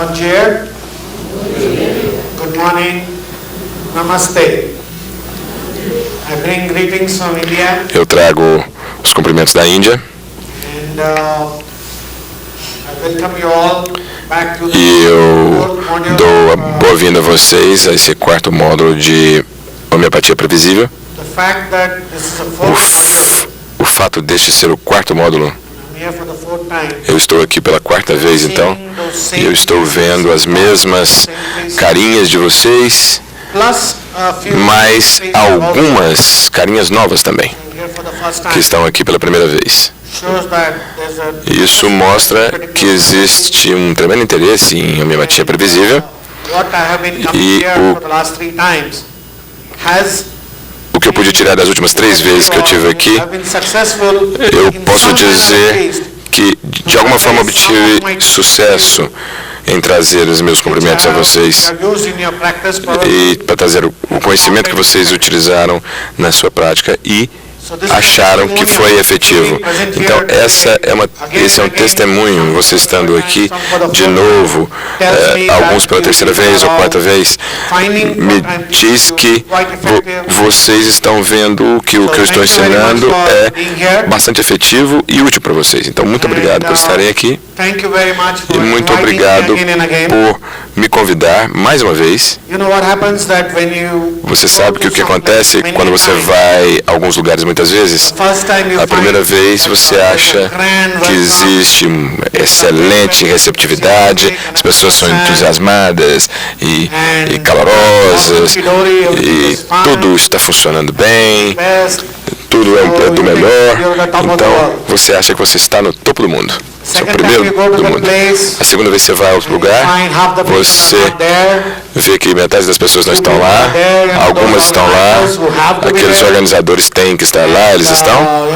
Bonjour. Good morning. Namaste. I bring greetings from India. Eu trago os cumprimentos da Índia. And I welcome you all back to the E eu fourth module dou a of, boa-vinda a vocês a esse quarto módulo de homeopatia previsível. the fact that this is a fourth module. O fato deste ser o quarto módulo, I'm here for the fourth time. eu estou aqui pela quarta vez então, e eu estou vendo as mesmas carinhas de vocês, Plus a few mas faces of algumas carinhas novas também, I'm here for the first que time. estão aqui pela primeira vez. Shows that there's a Isso mostra que existe um tremendo interesse em homeopatia previsível. what I have been E coming here o- for the last 3 times has O que eu pude tirar das últimas 3 vezes que eu tive aqui, I've been successful eu in posso some manner at dizer least. que de alguma forma obtive sucesso em trazer os meus cumprimentos a vocês e para trazer o conhecimento que vocês utilizaram na sua prática e acharam que foi efetivo. Então esse é um testemunho, você estando aqui de novo, alguns pela terceira vez ou quarta vez, me diz que vocês estão vendo que o que eu estou ensinando é bastante efetivo e útil para vocês. Então, muito obrigado por estarem aqui e muito obrigado por me convidar mais uma vez. Você sabe que o que acontece quando você vai a alguns lugares muitas vezes, a primeira vez você acha que existe excelente receptividade, as pessoas são entusiasmadas e calorosas e tudo está funcionando bem, tudo é do melhor, então você acha que você está no topo do mundo. Você é o primeiro do mundo. A segunda vez que você vai a outro lugar, você vê que metade das pessoas não estão lá, algumas estão lá, aqueles organizadores têm que estar lá, eles estão,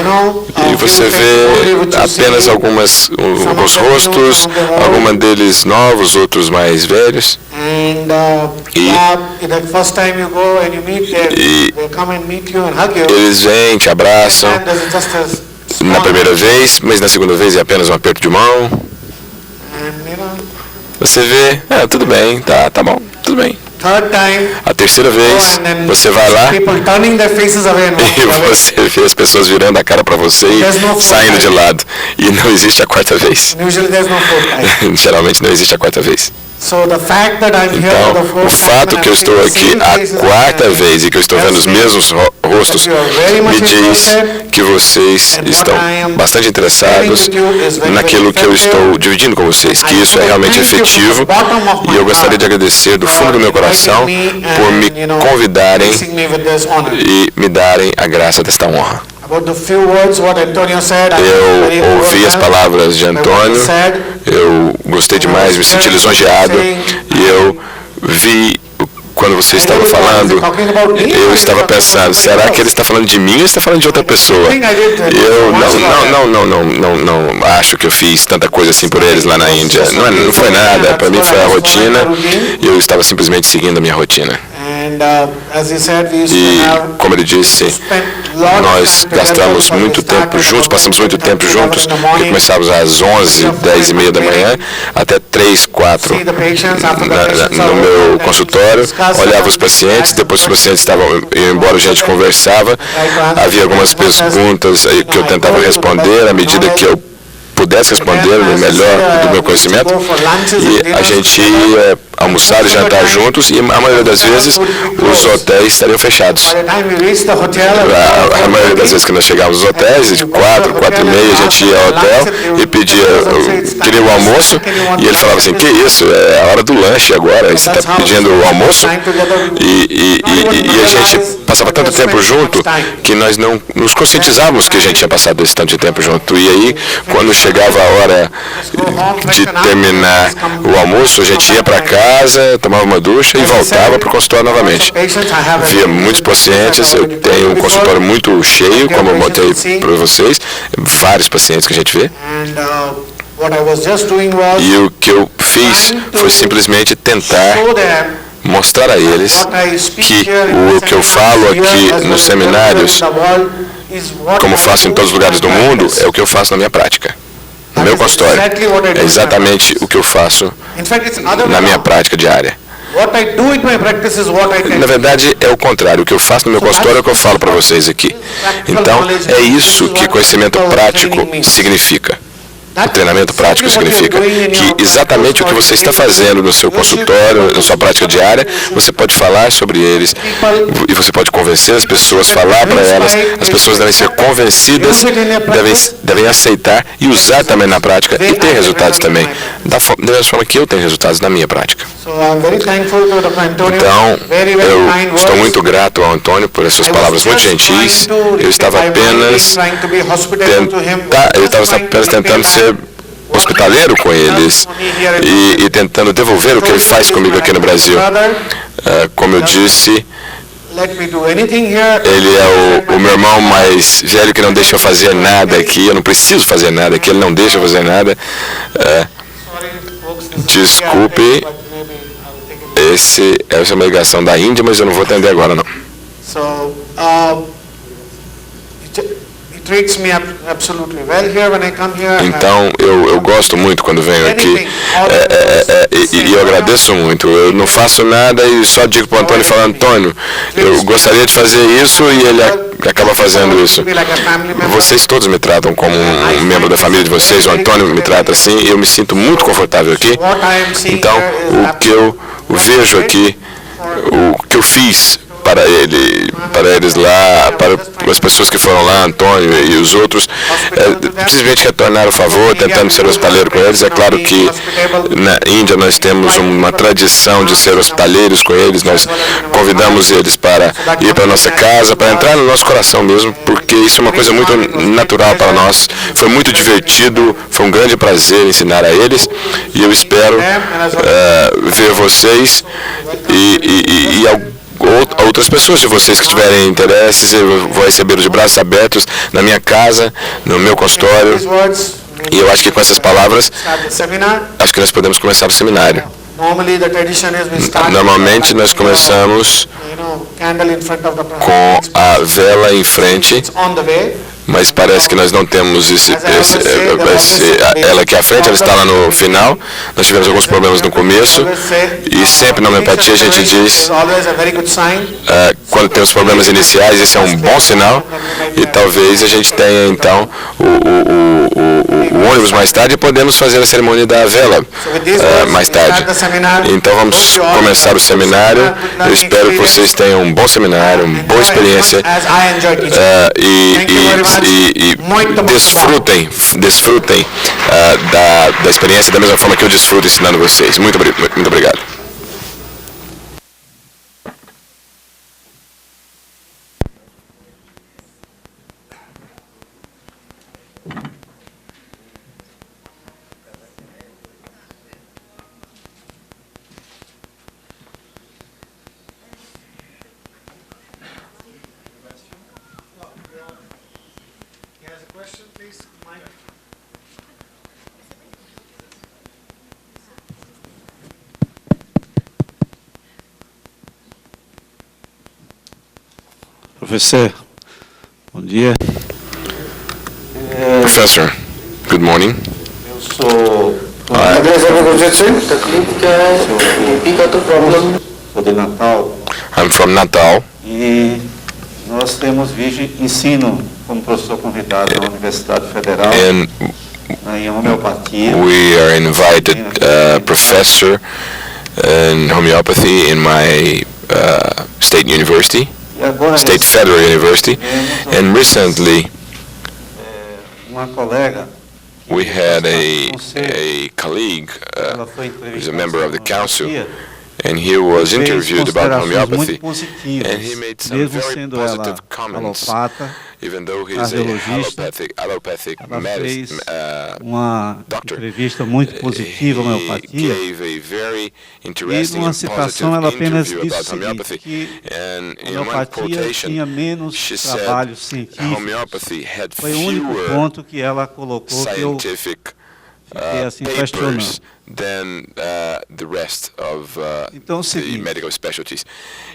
e você vê apenas alguns rostos, alguns deles novos, outros mais velhos. Eles vêm, te abraçam na primeira vez, mas na segunda vez é apenas um aperto de mão. Você vê, tudo bem, tá bom, tudo bem. A terceira vez, você vai lá e você vê as pessoas virando a cara para você e saindo de lado. E não existe a quarta vez. Geralmente não existe a quarta vez. Então, o fato que eu estou aqui a quarta vez e que eu estou vendo os mesmos rostos me diz que vocês estão bastante interessados naquilo que eu estou dividindo com vocês, que isso é realmente efetivo, e eu gostaria de agradecer do fundo do meu coração por me convidarem e me darem a graça desta honra. Eu ouvi as palavras de Antônio, eu gostei demais, me senti lisonjeado, e eu vi quando você estava falando, eu estava pensando, será que ele está falando de mim ou está falando de outra pessoa? Eu não acho que eu fiz tanta coisa assim por eles lá na Índia. Não foi nada, para mim foi a rotina, e eu estava simplesmente seguindo a minha rotina. E, como ele disse, nós gastamos muito tempo juntos, passamos muito tempo juntos, porque começávamos às 11, 10 e meia da manhã, até 3, 4 no meu consultório, olhava os pacientes, depois que os pacientes estavam indo embora, a gente conversava, havia algumas perguntas que eu tentava responder à medida que eu pudesse responder no melhor do meu conhecimento, e a gente ia almoçar e jantar juntos, e a maioria das vezes os hotéis estariam fechados. A maioria das vezes que nós chegávamos nos hotéis, de 4, 4 e meia, a gente ia ao hotel e queria o almoço, e ele falava assim, que isso, é a hora do lanche agora, você está pedindo o almoço? E a gente passava tanto tempo junto que nós não nos conscientizávamos que a gente tinha passado esse tanto de tempo junto, e aí, quando chegava a hora de terminar o almoço, a gente ia para casa, tomava uma ducha e voltava para o consultório novamente. Via muitos pacientes, eu tenho um consultório muito cheio, como eu montei para vocês, vários pacientes que a gente vê. E o que eu fiz foi simplesmente tentar mostrar a eles que o que eu falo aqui nos seminários, como faço em todos os lugares do mundo, é o que eu faço na minha prática. no meu consultório. É exatamente o que eu faço na minha prática diária. Na verdade, é o contrário. O que eu faço no meu consultório é o que eu falo para vocês aqui. Então, é isso que conhecimento prático significa. O treinamento prático significa que exatamente o que você está fazendo no seu consultório, na sua prática diária, você pode falar sobre eles e você pode convencer as pessoas, falar para elas, as pessoas devem ser convencidas, devem aceitar e usar também na prática e ter resultados também, da mesma forma que eu tenho resultados na minha prática. Então, eu estou muito grato ao Antônio por essas palavras muito gentis. Eu estava apenas tentando ser hospitaleiro com eles e tentando devolver o que ele faz comigo aqui no Brasil. Como eu disse, ele é o meu irmão mais velho que não deixa eu fazer nada aqui. Eu não preciso fazer nada aqui, ele não deixa eu fazer nada. Desculpe, essa é uma ligação da Índia, mas eu não vou atender agora, não. Então, eu gosto muito quando venho aqui e eu agradeço muito. Eu não faço nada e só digo para o Antônio, falo, Antônio, eu gostaria de fazer isso e ele acaba fazendo isso. Vocês todos me tratam como um membro da família de vocês, o Antônio me trata assim e eu me sinto muito confortável aqui. Então, o que eu vejo aqui, o que eu fiz para eles lá, para as pessoas que foram lá, Antônio e os outros, simplesmente retornar o favor, tentando ser hospitaleiro com eles. É claro que na Índia nós temos uma tradição de ser hospitaleiros com eles, nós convidamos eles para ir para a nossa casa, para entrar no nosso coração mesmo, porque isso é uma coisa muito natural para nós. Foi muito divertido, foi um grande prazer ensinar a eles, e eu espero ver vocês e outras pessoas de vocês que tiverem interesses. Eu vou recebê-los de braços abertos na minha casa, no meu consultório. E eu acho que com essas palavras, acho que nós podemos começar o seminário. Normalmente nós começamos com a vela em frente, mas parece que nós não temos ela aqui à frente, ela está lá no final. Nós tivemos alguns problemas no começo e sempre na homeopatia a gente diz quando tem os problemas iniciais, esse é um bom sinal, e talvez a gente tenha então o ônibus mais tarde e podemos fazer a cerimônia da vela mais tarde. Então vamos começar o seminário. Eu espero que vocês tenham um bom seminário, uma boa experiência e desfrutem da experiência da mesma forma que eu desfruto ensinando vocês. Muito obrigado. Professor, bom dia. Professor, good morning. Eu sou de Natal. I'm from Natal. E nós temos ensino como professor convidado na Universidade Federal em homeopatia. We are invited professor in homeopathy in my state university. State Federal University, and recently we had a colleague who's a member of the council, and he was interviewed about homeopathy, and he made some very positive comments, even though he's a allopathic doctor. He gave a very interesting and positive interview about homeopathy, and in one quotation, she said homeopathy had fewer scientific Fiquei assim questionando. papers than the rest of Então, é o the seguinte, medical specialties.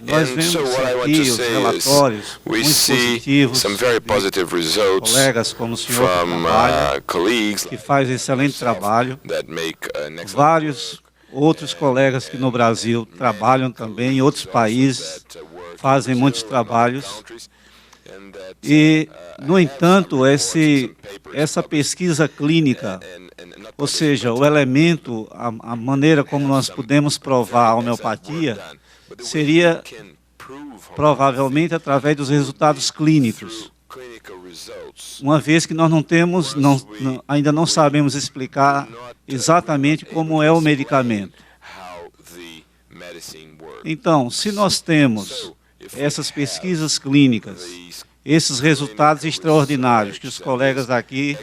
nós And vemos so what I want aqui to os say is relatórios we muito see positivos some very de positive results colegas como o senhor que from trabalha, colleagues que faz excelente trabalho, that make an excellent vários outros colegas que no Brasil trabalham também, em outros países fazem muitos trabalhos. E, no entanto, essa pesquisa clínica, ou seja, o elemento, a maneira como nós podemos provar a homeopatia, seria provavelmente através dos resultados clínicos. Uma vez que nós ainda não sabemos explicar exatamente como é o medicamento. Então, se nós temos essas pesquisas clínicas, esses resultados extraordinários que os colegas aqui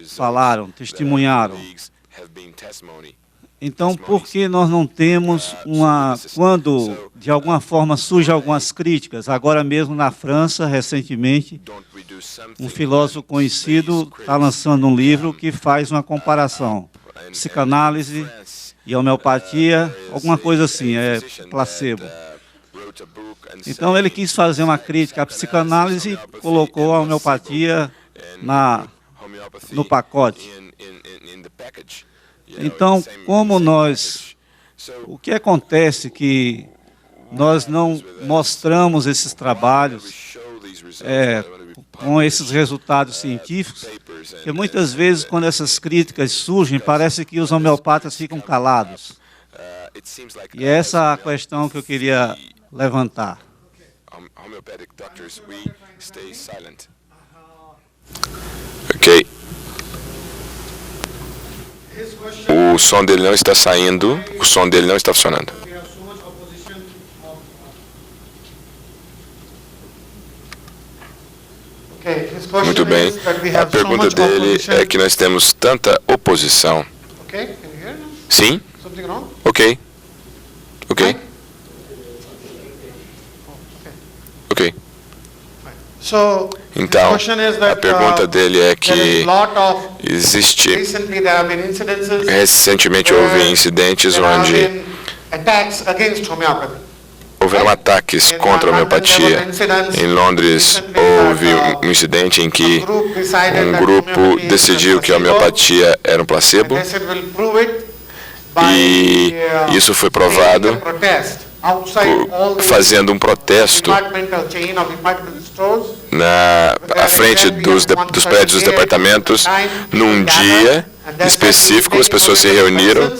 falaram, testemunharam, então por que nós não temos quando de alguma forma surgem algumas críticas, agora mesmo na França, recentemente, um filósofo conhecido está lançando um livro que faz uma comparação, psicanálise e homeopatia, alguma coisa assim, é placebo. Então ele quis fazer uma crítica à psicanálise e colocou a homeopatia no pacote. Então, o que acontece que nós não mostramos esses trabalhos com esses resultados científicos, porque muitas vezes quando essas críticas surgem, parece que os homeopatas ficam calados. E essa é a questão que eu queria levantar. Ok. O som dele não está saindo, o som dele não está funcionando. Muito bem. A pergunta dele é que nós temos tanta oposição. Sim? Ok. Ok. Ok. Então, a pergunta dele é que recentemente houve incidentes onde houveram ataques contra a homeopatia. Em Londres, houve um incidente em que um grupo decidiu que a homeopatia era um placebo e isso foi provado fazendo um protesto à frente dos prédios dos departamentos. Num dia específico, as pessoas se reuniram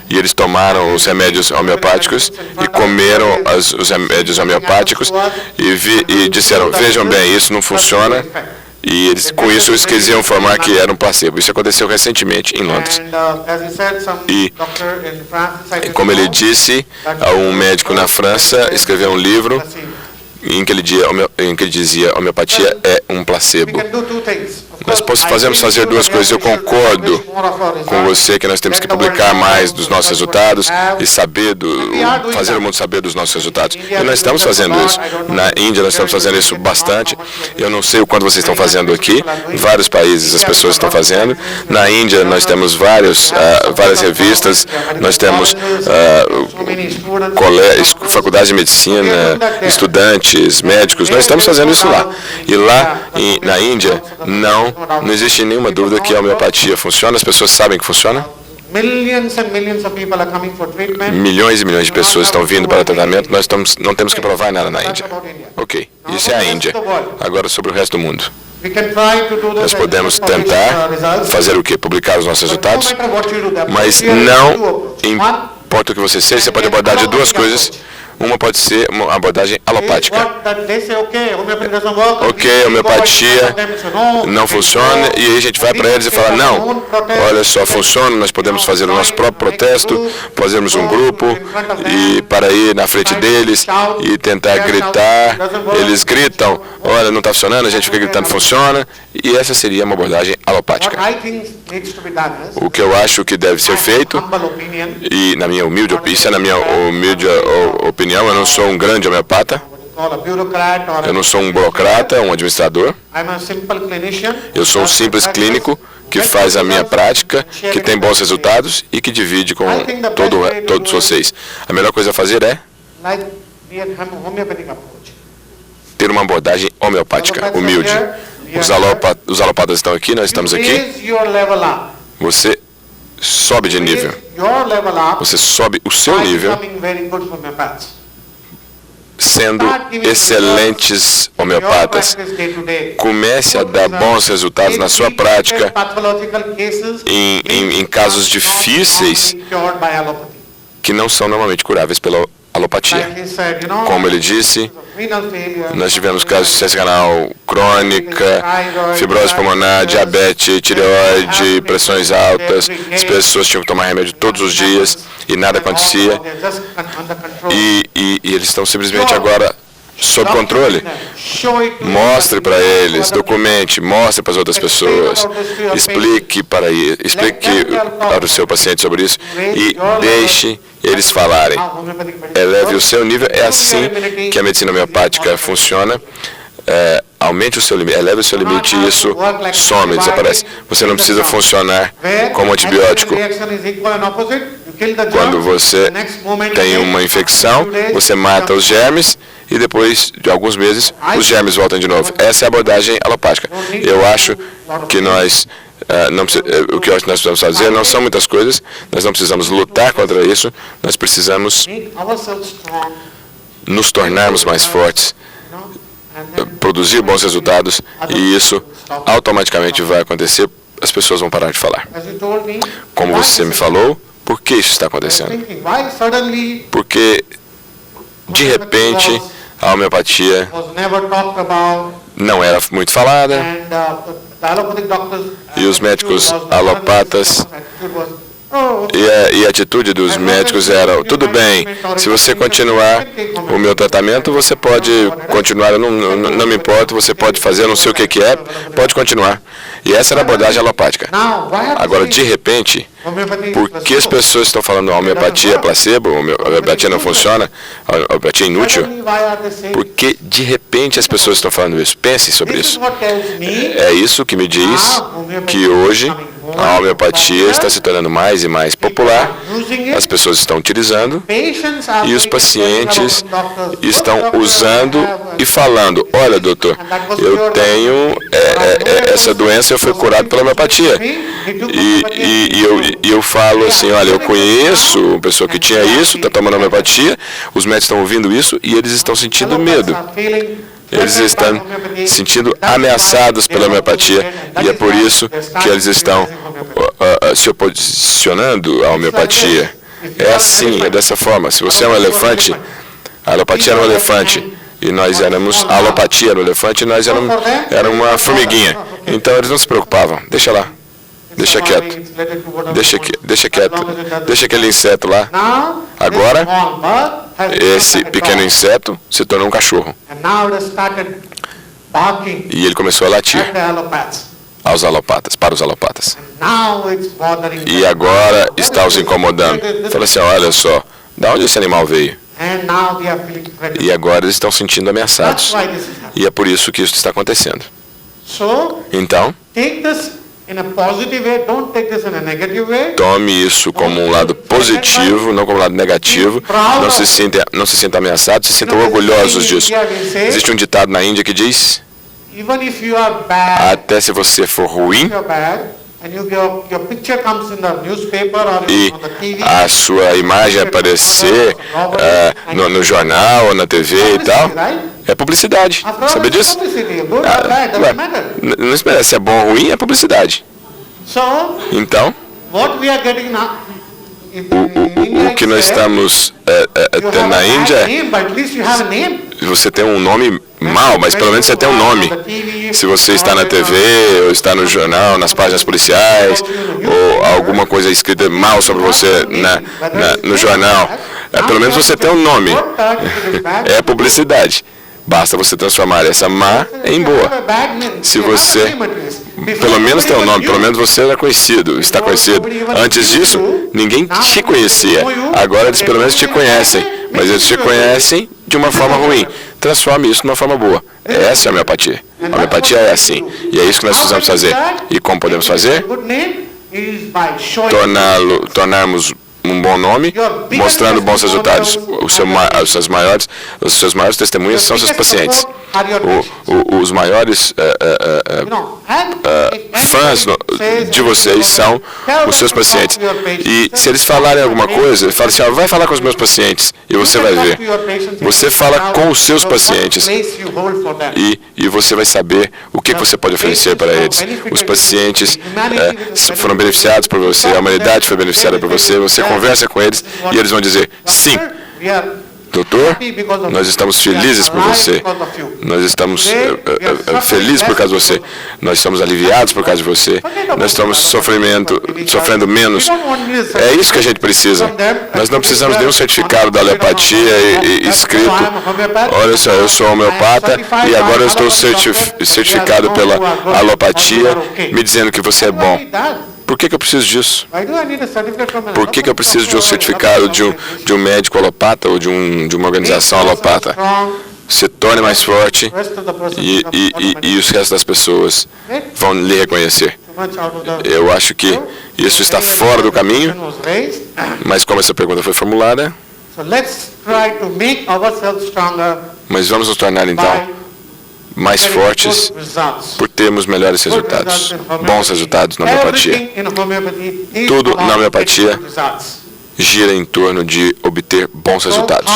e eles tomaram os remédios homeopáticos e comeram os remédios homeopáticos e disseram, vejam bem, isso não funciona. E com isso eles queriam informar que era um placebo. Isso aconteceu recentemente em Londres. E como ele disse, um médico na França escreveu um livro em que ele dizia a homeopatia é um placebo. Nós podemos fazer duas coisas. Eu concordo com você que nós temos que publicar mais dos nossos resultados e fazer o mundo saber dos nossos resultados. E nós estamos fazendo isso. Na Índia nós estamos fazendo isso bastante. Eu não sei o quanto vocês estão fazendo aqui. Em vários países as pessoas estão fazendo. Na Índia nós temos várias revistas, nós temos faculdades de medicina, estudantes, médicos. Nós estamos fazendo isso lá. E lá na Índia não existe nenhuma dúvida que a homeopatia funciona, as pessoas sabem que funciona. Milhões e milhões de pessoas estão vindo para o tratamento, nós não temos que provar nada na Índia. Ok, isso é a Índia. Agora sobre o resto do mundo. Nós podemos tentar fazer o quê? Publicar os nossos resultados, mas não importa o que você seja, você pode abordar de duas coisas. Uma pode ser uma abordagem alopática. Ok, a homeopatia não funciona, e aí a gente vai para eles e fala, não, olha só, funciona, nós podemos fazer o nosso próprio protesto, fazermos um grupo, e para ir na frente deles e tentar gritar, eles gritam, olha, não está funcionando, a gente fica gritando, funciona, e essa seria uma abordagem alopática. O que eu acho que deve ser feito, e isso é na minha humilde opinião, eu não sou um grande homeopata, eu não sou um burocrata, um administrador, eu sou um simples clínico que faz a minha prática, que tem bons resultados e que divide com todos vocês. A melhor coisa a fazer é like the homeopathic approach. ter uma abordagem homeopática, humilde. Os alopatas estão aqui, nós estamos aqui. Raise your level up. Você sobe de nível. Raise your level up Você sobe o seu by nível becoming very good homeopaths. sendo excelentes homeopatas. Comece a dar bons resultados na sua prática em casos difíceis que não são normalmente curáveis pela alopatia. Como ele disse, nós tivemos casos de insuficiência renal crônica, fibrose pulmonar, diabetes, tireoide, pressões altas. As pessoas tinham que tomar remédio todos os dias e nada acontecia. E eles estão simplesmente agora sob controle. Mostre para eles, documente, mostre para as outras pessoas, explique para o seu paciente sobre isso e deixe eles falarem. Eleve o seu nível, é assim que a medicina homeopática funciona. Aumente o seu limite, eleve o seu limite e isso some, desaparece. Você não precisa funcionar como antibiótico. Quando você tem uma infecção, você mata os germes e depois de alguns meses os germes voltam de novo. Essa é a abordagem alopática. Eu acho que o que nós precisamos fazer não são muitas coisas, nós não precisamos lutar contra isso, nós precisamos nos tornarmos mais fortes, produzir bons resultados e isso automaticamente vai acontecer, as pessoas vão parar de falar. Como você me falou, por que isso está acontecendo? Porque, de repente, a homeopatia não era muito falada e os médicos alopatas e a atitude dos médicos era: tudo bem, se você continuar o meu tratamento, você pode continuar, eu não me importo, você pode fazer, eu não sei o que é, pode continuar. E essa era a abordagem alopática. Agora, de repente, por que as pessoas estão falando a homeopatia é placebo, a homeopatia não funciona, a homeopatia é inútil? Porque, de repente, as pessoas estão falando isso. Pense sobre isso. É isso que me diz que hoje a homeopatia está se tornando mais e mais popular, as pessoas estão utilizando e os pacientes estão usando e falando: olha, doutor, eu tenho essa doença, eu fui curado pela homeopatia. E eu falo assim: olha, eu conheço uma pessoa que tinha isso, está tomando homeopatia, os médicos estão ouvindo isso e eles estão sentindo medo. Eles estão sentindo ameaçados pela homeopatia e é por isso que eles estão se oposicionando à homeopatia. É assim, é dessa forma. Se você é um elefante, a alopatia era um elefante e nós éramos, a alopatia era um elefante e nós era uma formiguinha. Então eles não se preocupavam. Deixa lá. Deixa quieto. Deixa quieto. Deixa aquele inseto lá. Agora, esse pequeno inseto se tornou um cachorro. E ele começou a latir para os alopatas. E agora está os incomodando. Fala assim: olha só, de onde esse animal veio? E agora eles estão sentindo ameaçados. E é por isso que isso está acontecendo. Então, tome isso como um lado positivo, não como um lado negativo. Não se sinta ameaçado, se sintam orgulhosos disso. Existe um ditado na Índia que diz: até se você for ruim e a sua imagem aparecer no jornal ou na TV e tal, é publicidade. Sabe disso? Não espera se é bom ou ruim, é publicidade. Então, o que nós estamos tendo na Índia é: você tem um nome mau, mas pelo menos você tem um nome. Se você está na TV, ou está no jornal, nas páginas policiais, ou alguma coisa escrita mal sobre você no jornal, pelo menos você tem um nome. É publicidade. Basta você transformar essa má em boa. Se você pelo menos tem um nome, pelo menos você era conhecido, está conhecido. Antes disso, ninguém te conhecia. Agora eles pelo menos te conhecem, mas eles te conhecem de uma forma ruim. Transforme isso de uma forma boa. Essa é a homeopatia. A homeopatia é assim. E é isso que nós precisamos fazer. E como podemos fazer? Tornarmos um bom nome, mostrando bons resultados. Os seus maiores testemunhas são seus pacientes. Os maiores fãs de vocês são os seus pacientes. E se eles falarem alguma coisa, fala assim, vai falar com os meus pacientes e você vai ver. Você fala com os seus pacientes e você vai saber o que você pode oferecer para eles. Os pacientes foram beneficiados por você, a humanidade foi beneficiada por você, você conversa com eles e eles vão dizer, sim, doutor, nós estamos felizes por você. Nós estamos felizes por causa de você. Nós estamos aliviados por causa de você. Nós estamos sofrendo menos. É isso que a gente precisa. Nós não precisamos de um certificado da alopatia escrito, olha só, eu sou homeopata e agora eu estou certificado pela alopatia me dizendo que você é bom. Por que eu preciso disso? Por que eu preciso de um certificado de um médico alopata ou de uma organização alopata? Se torne mais forte e os restos das pessoas vão lhe reconhecer. Eu acho que isso está fora do caminho, mas como essa pergunta foi formulada, mas vamos nos tornar então mais fortes por termos melhores resultados, bons resultados na homeopatia. Tudo na homeopatia gira em torno de obter bons resultados.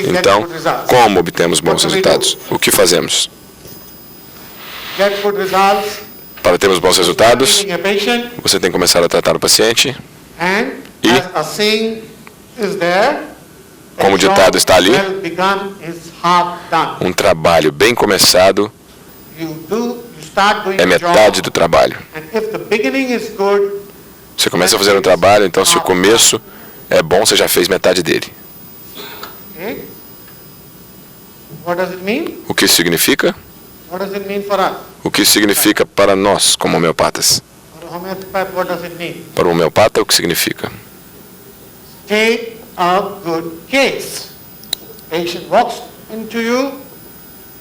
Então, como obtemos bons resultados? O que fazemos? Para termos bons resultados, você tem que começar a tratar o paciente e, como o ditado está ali, um trabalho bem começado é metade do trabalho. Você começa a fazer um trabalho, então se o começo é bom, você já fez metade dele. O que isso significa? O que isso significa para nós, como homeopatas? Para o homeopata, o que significa?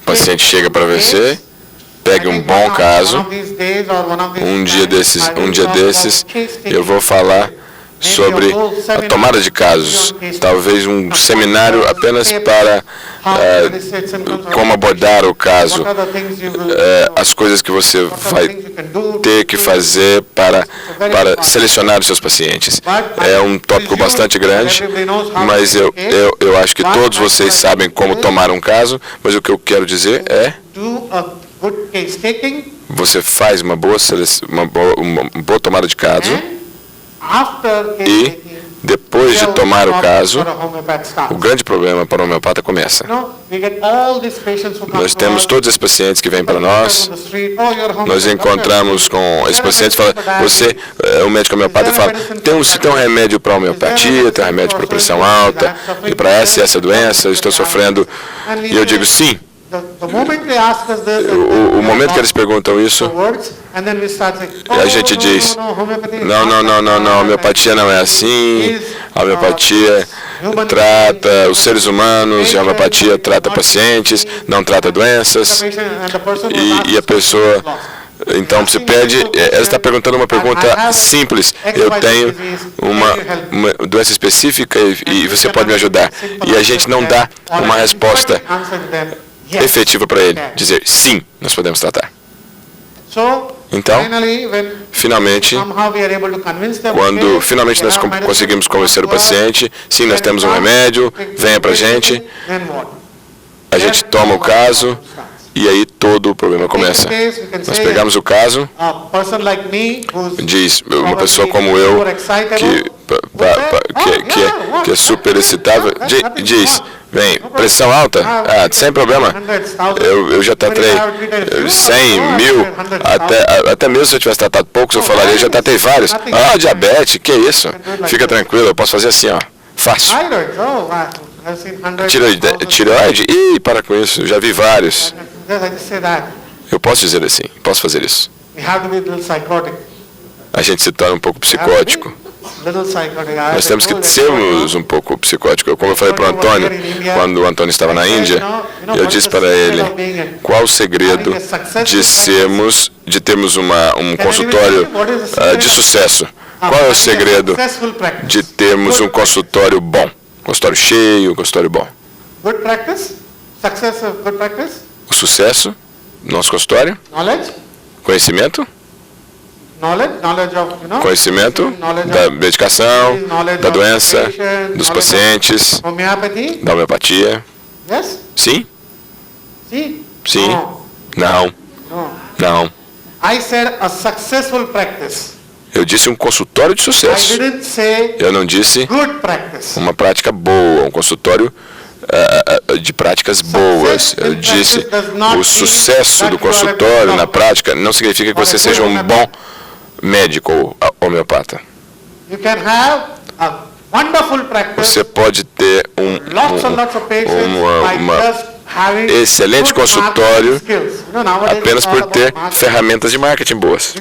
O paciente chega para você, pegue um bom caso. Um dia desses, eu vou falar sobre a tomada de casos. Talvez um seminário apenas para como abordar o caso, as coisas que você vai ter que fazer para selecionar os seus pacientes. É um tópico bastante grande, mas eu acho que todos vocês sabem como tomar um caso, mas o que eu quero dizer é: você faz uma boa tomada de caso e depois de tomar o caso, o grande problema para o homeopata começa. Nós temos todos esses pacientes que vêm para nós, nós encontramos com esses pacientes e falamos, você é um médico homeopata e fala, tem um remédio para homeopatia, tem um remédio para pressão alta, e para essa e essa doença, eu estou sofrendo, e eu digo sim. O momento que eles perguntam isso, a gente diz, não, a homeopatia não é assim, a homeopatia trata os seres humanos, a homeopatia trata pacientes, não trata doenças, e a pessoa, então, se pede, ela está perguntando uma pergunta simples, eu tenho uma doença específica e você pode me ajudar, e a gente não dá uma resposta efetiva para ele, dizer sim, nós podemos tratar. Então, finalmente, quando finalmente nós conseguimos convencer o paciente, sim, nós temos um remédio, venha para a gente toma o caso e aí todo o problema começa. Nós pegamos o caso, diz uma pessoa como eu, que é super excitável, diz, bem, pressão alta? Sem problema. Eu já tratei 100, 1000, até mesmo se eu tivesse tratado poucos, eu falaria, eu já tratei vários. Diabetes, que isso? Fica tranquilo, eu posso fazer assim, fácil. Tireoide? Ih, para com isso, eu já vi vários. Eu posso dizer assim, posso fazer isso. A gente se torna um pouco psicótico. Nós temos que sermos um pouco psicóticos. Como eu falei para o Antônio, quando o Antônio estava na Índia, eu disse para ele qual o segredo de termos um consultório de sucesso. Qual é o segredo de termos um consultório bom? Consultório cheio, consultório bom. O sucesso, nosso consultório. Conhecimento. Conhecimento da medicação, da doença, dos pacientes, da homeopatia. Sim? Sim? Não. Não. Eu disse um consultório de sucesso. Eu não disse uma prática boa, um consultório de práticas boas. Eu disse o sucesso do consultório na prática não significa que você seja um bom médico ou homeopata. Você pode ter excelente consultório apenas por ter ferramentas de marketing boas.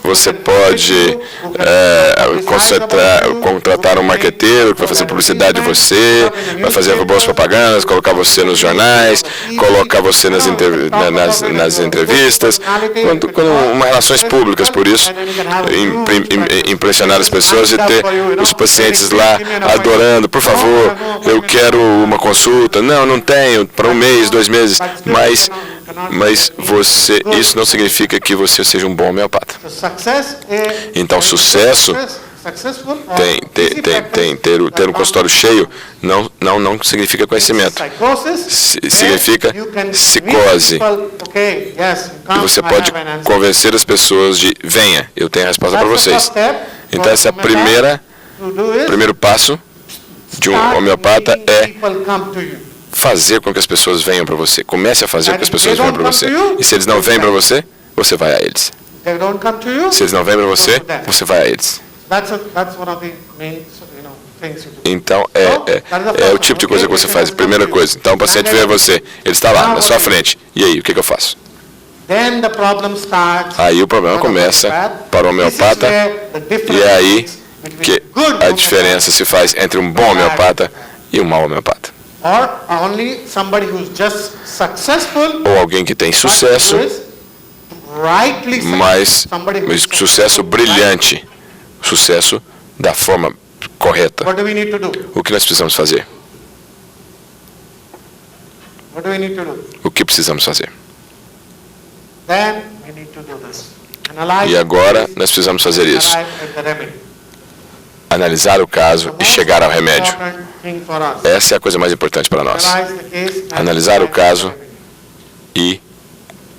Você pode contratar um marqueteiro que vai fazer publicidade de você, vai fazer boas propagandas, colocar você nos jornais, colocar você nas entrevistas, com relações públicas, por isso, impressionar as pessoas e ter os pacientes lá adorando, por favor, eu quero uma consulta, não tenho, para um mês, 2 meses, mas isso não significa que você seja um bom homeopata. Então, sucesso ter um consultório cheio não significa conhecimento. Significa psicose. E você pode convencer as pessoas de, venha, eu tenho a resposta para vocês. Então, esse é o primeiro passo de um homeopata, é fazer com que as pessoas venham para você. Comece a fazer com que as pessoas venham para você. E se eles não vêm para você, você vai a eles. Se eles não vêm para você, você vai a eles. Então, é o tipo de coisa que você faz. Primeira coisa. Então, o paciente vem a você. Ele está lá, na sua frente. E aí, o que eu faço? Aí o problema começa para o homeopata. E é aí que a diferença se faz entre um bom homeopata e um mau homeopata. Ou alguém que tem sucesso, mas sucesso brilhante, sucesso da forma correta. O que nós precisamos fazer? O que precisamos fazer? E agora nós precisamos fazer isso. Analisar o caso e chegar ao remédio. Essa é a coisa mais importante para nós. Analisar o caso e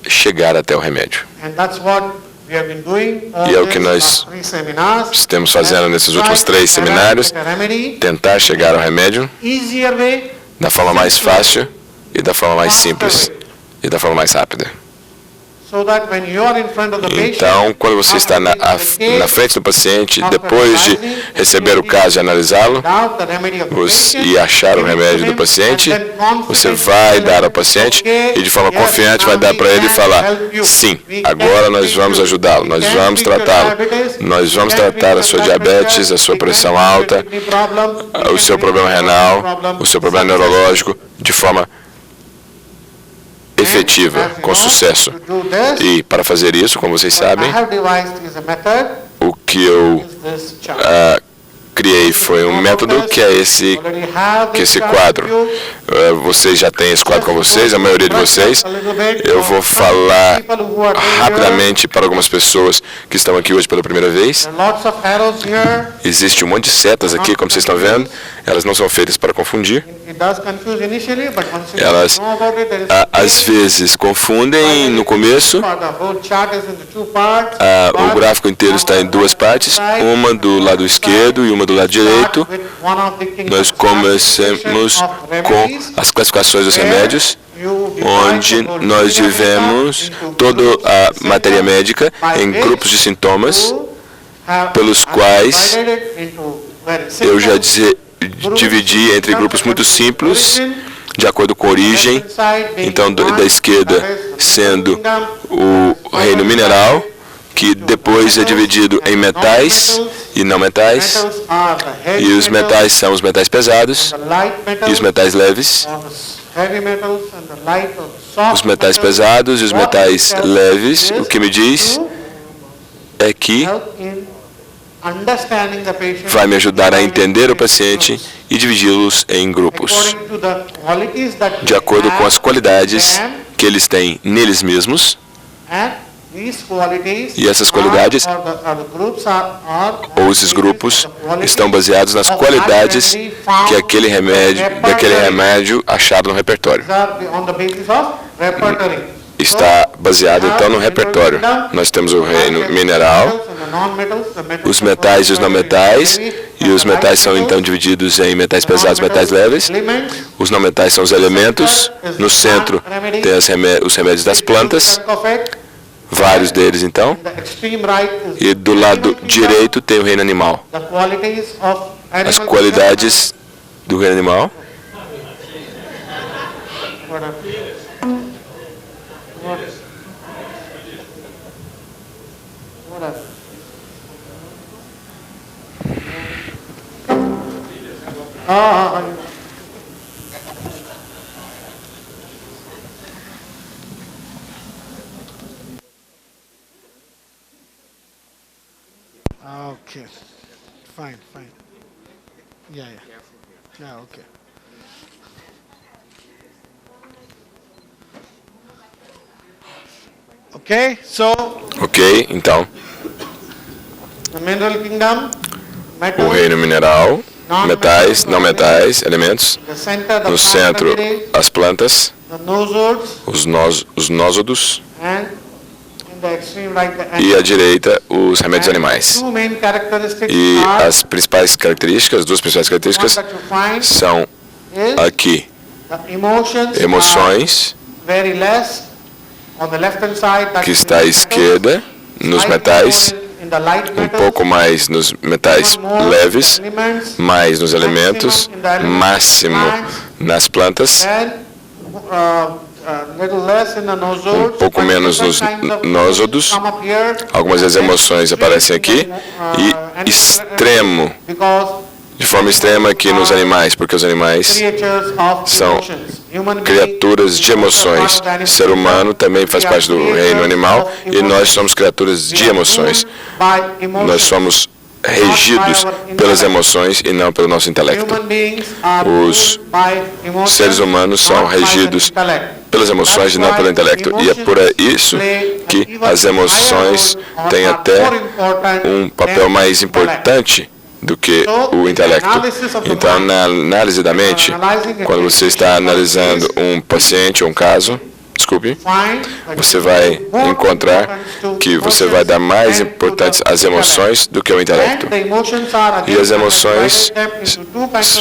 chegar até o remédio. E é o que nós estamos fazendo nesses últimos 3 seminários, tentar chegar ao remédio da forma mais fácil e da forma mais simples e da forma mais rápida. Então, quando você está na frente do paciente, depois de receber o caso e analisá-lo, e achar o remédio do paciente, você vai dar ao paciente e de forma confiante vai dar para ele e falar, sim, agora nós vamos ajudá-lo, nós vamos tratá-lo, nós vamos tratar a sua diabetes, a sua pressão alta, o seu problema renal, o seu problema neurológico, de forma efetiva, com sucesso. E para fazer isso, como vocês sabem, o que eu criei foi um método que é esse quadro. Vocês já têm esse quadro com vocês, a maioria de vocês. Eu vou falar rapidamente para algumas pessoas que estão aqui hoje pela primeira vez. Existe um monte de setas aqui, como vocês estão vendo. Elas não são feitas para confundir. Elas às vezes confundem no começo. O gráfico inteiro está em 2 partes, uma do lado esquerdo e uma do lado direito. Nós começamos com as classificações dos remédios, onde nós tivemos toda a matéria médica em grupos de sintomas, pelos quais eu já dividi entre grupos muito simples, de acordo com a origem. Então, da esquerda sendo o reino mineral, que depois é dividido em metais e não metais, Metals are the heavy e os metals, metais são os metais pesados the light e os metals, metais leves, or the heavy metals and the light or soft os metais metals. pesados e os What metais it tells leves. is O que me diz to é que help in understanding the patient, vai me ajudar a entender o paciente e dividi-los em grupos, according to the qualities that de acordo com as qualidades them, que eles têm neles mesmos, and these qualities e essas qualidades are the groups are ou esses grupos estão baseados nas qualidades que daquele remédio achado no repertório. on the basis of repertory. Está baseado então no repertório. Nós temos o reino mineral, os metais e os não metais, e os metais são então divididos em metais pesados e metais leves. Os não metais são os elementos. No centro tem os remédios das plantas, vários deles então. E do lado direito tem o reino animal. As qualidades do reino animal. Okay, fine. Yeah, okay. Okay, so Ok, então, the mineral kingdom, o metal, reino mineral, metais, não metais, elementos. the center, the No centro, pyramid, as plantas, the nosodes, os nósodos, and in the extreme right, the e à direita, os remédios animais. Two main characteristics E are as principais características, as duas principais one características that you find são is aqui, the emotions emoções, are very less on the left hand side, that que is está à in the esquerda, nos slightly metais, more in the light um metals, pouco mais nos metais one more leves, elements, mais nos elementos, máximo nas plantas, and little less in the nosodes, pouco but menos nos different kinds of nósodos. come up here, Algumas das and emoções then aparecem aqui, e animal extremo, because de forma extrema aqui nos animais, porque os animais creatures of são emotions. Human being criaturas de is also emoções. part of the O ser humano também faz parte do reino animal e nós somos criaturas de emoções. Nós somos regidos pelas emoções e não pelo nosso intelecto. Os seres humanos são regidos pelas emoções e não pelo intelecto. E é por isso que as emoções têm até um papel mais importante do que o intelecto. Então, na análise da mente, quando você está analisando um paciente ou um caso, você vai encontrar que você vai dar mais importância às emoções do que ao intelecto. E as emoções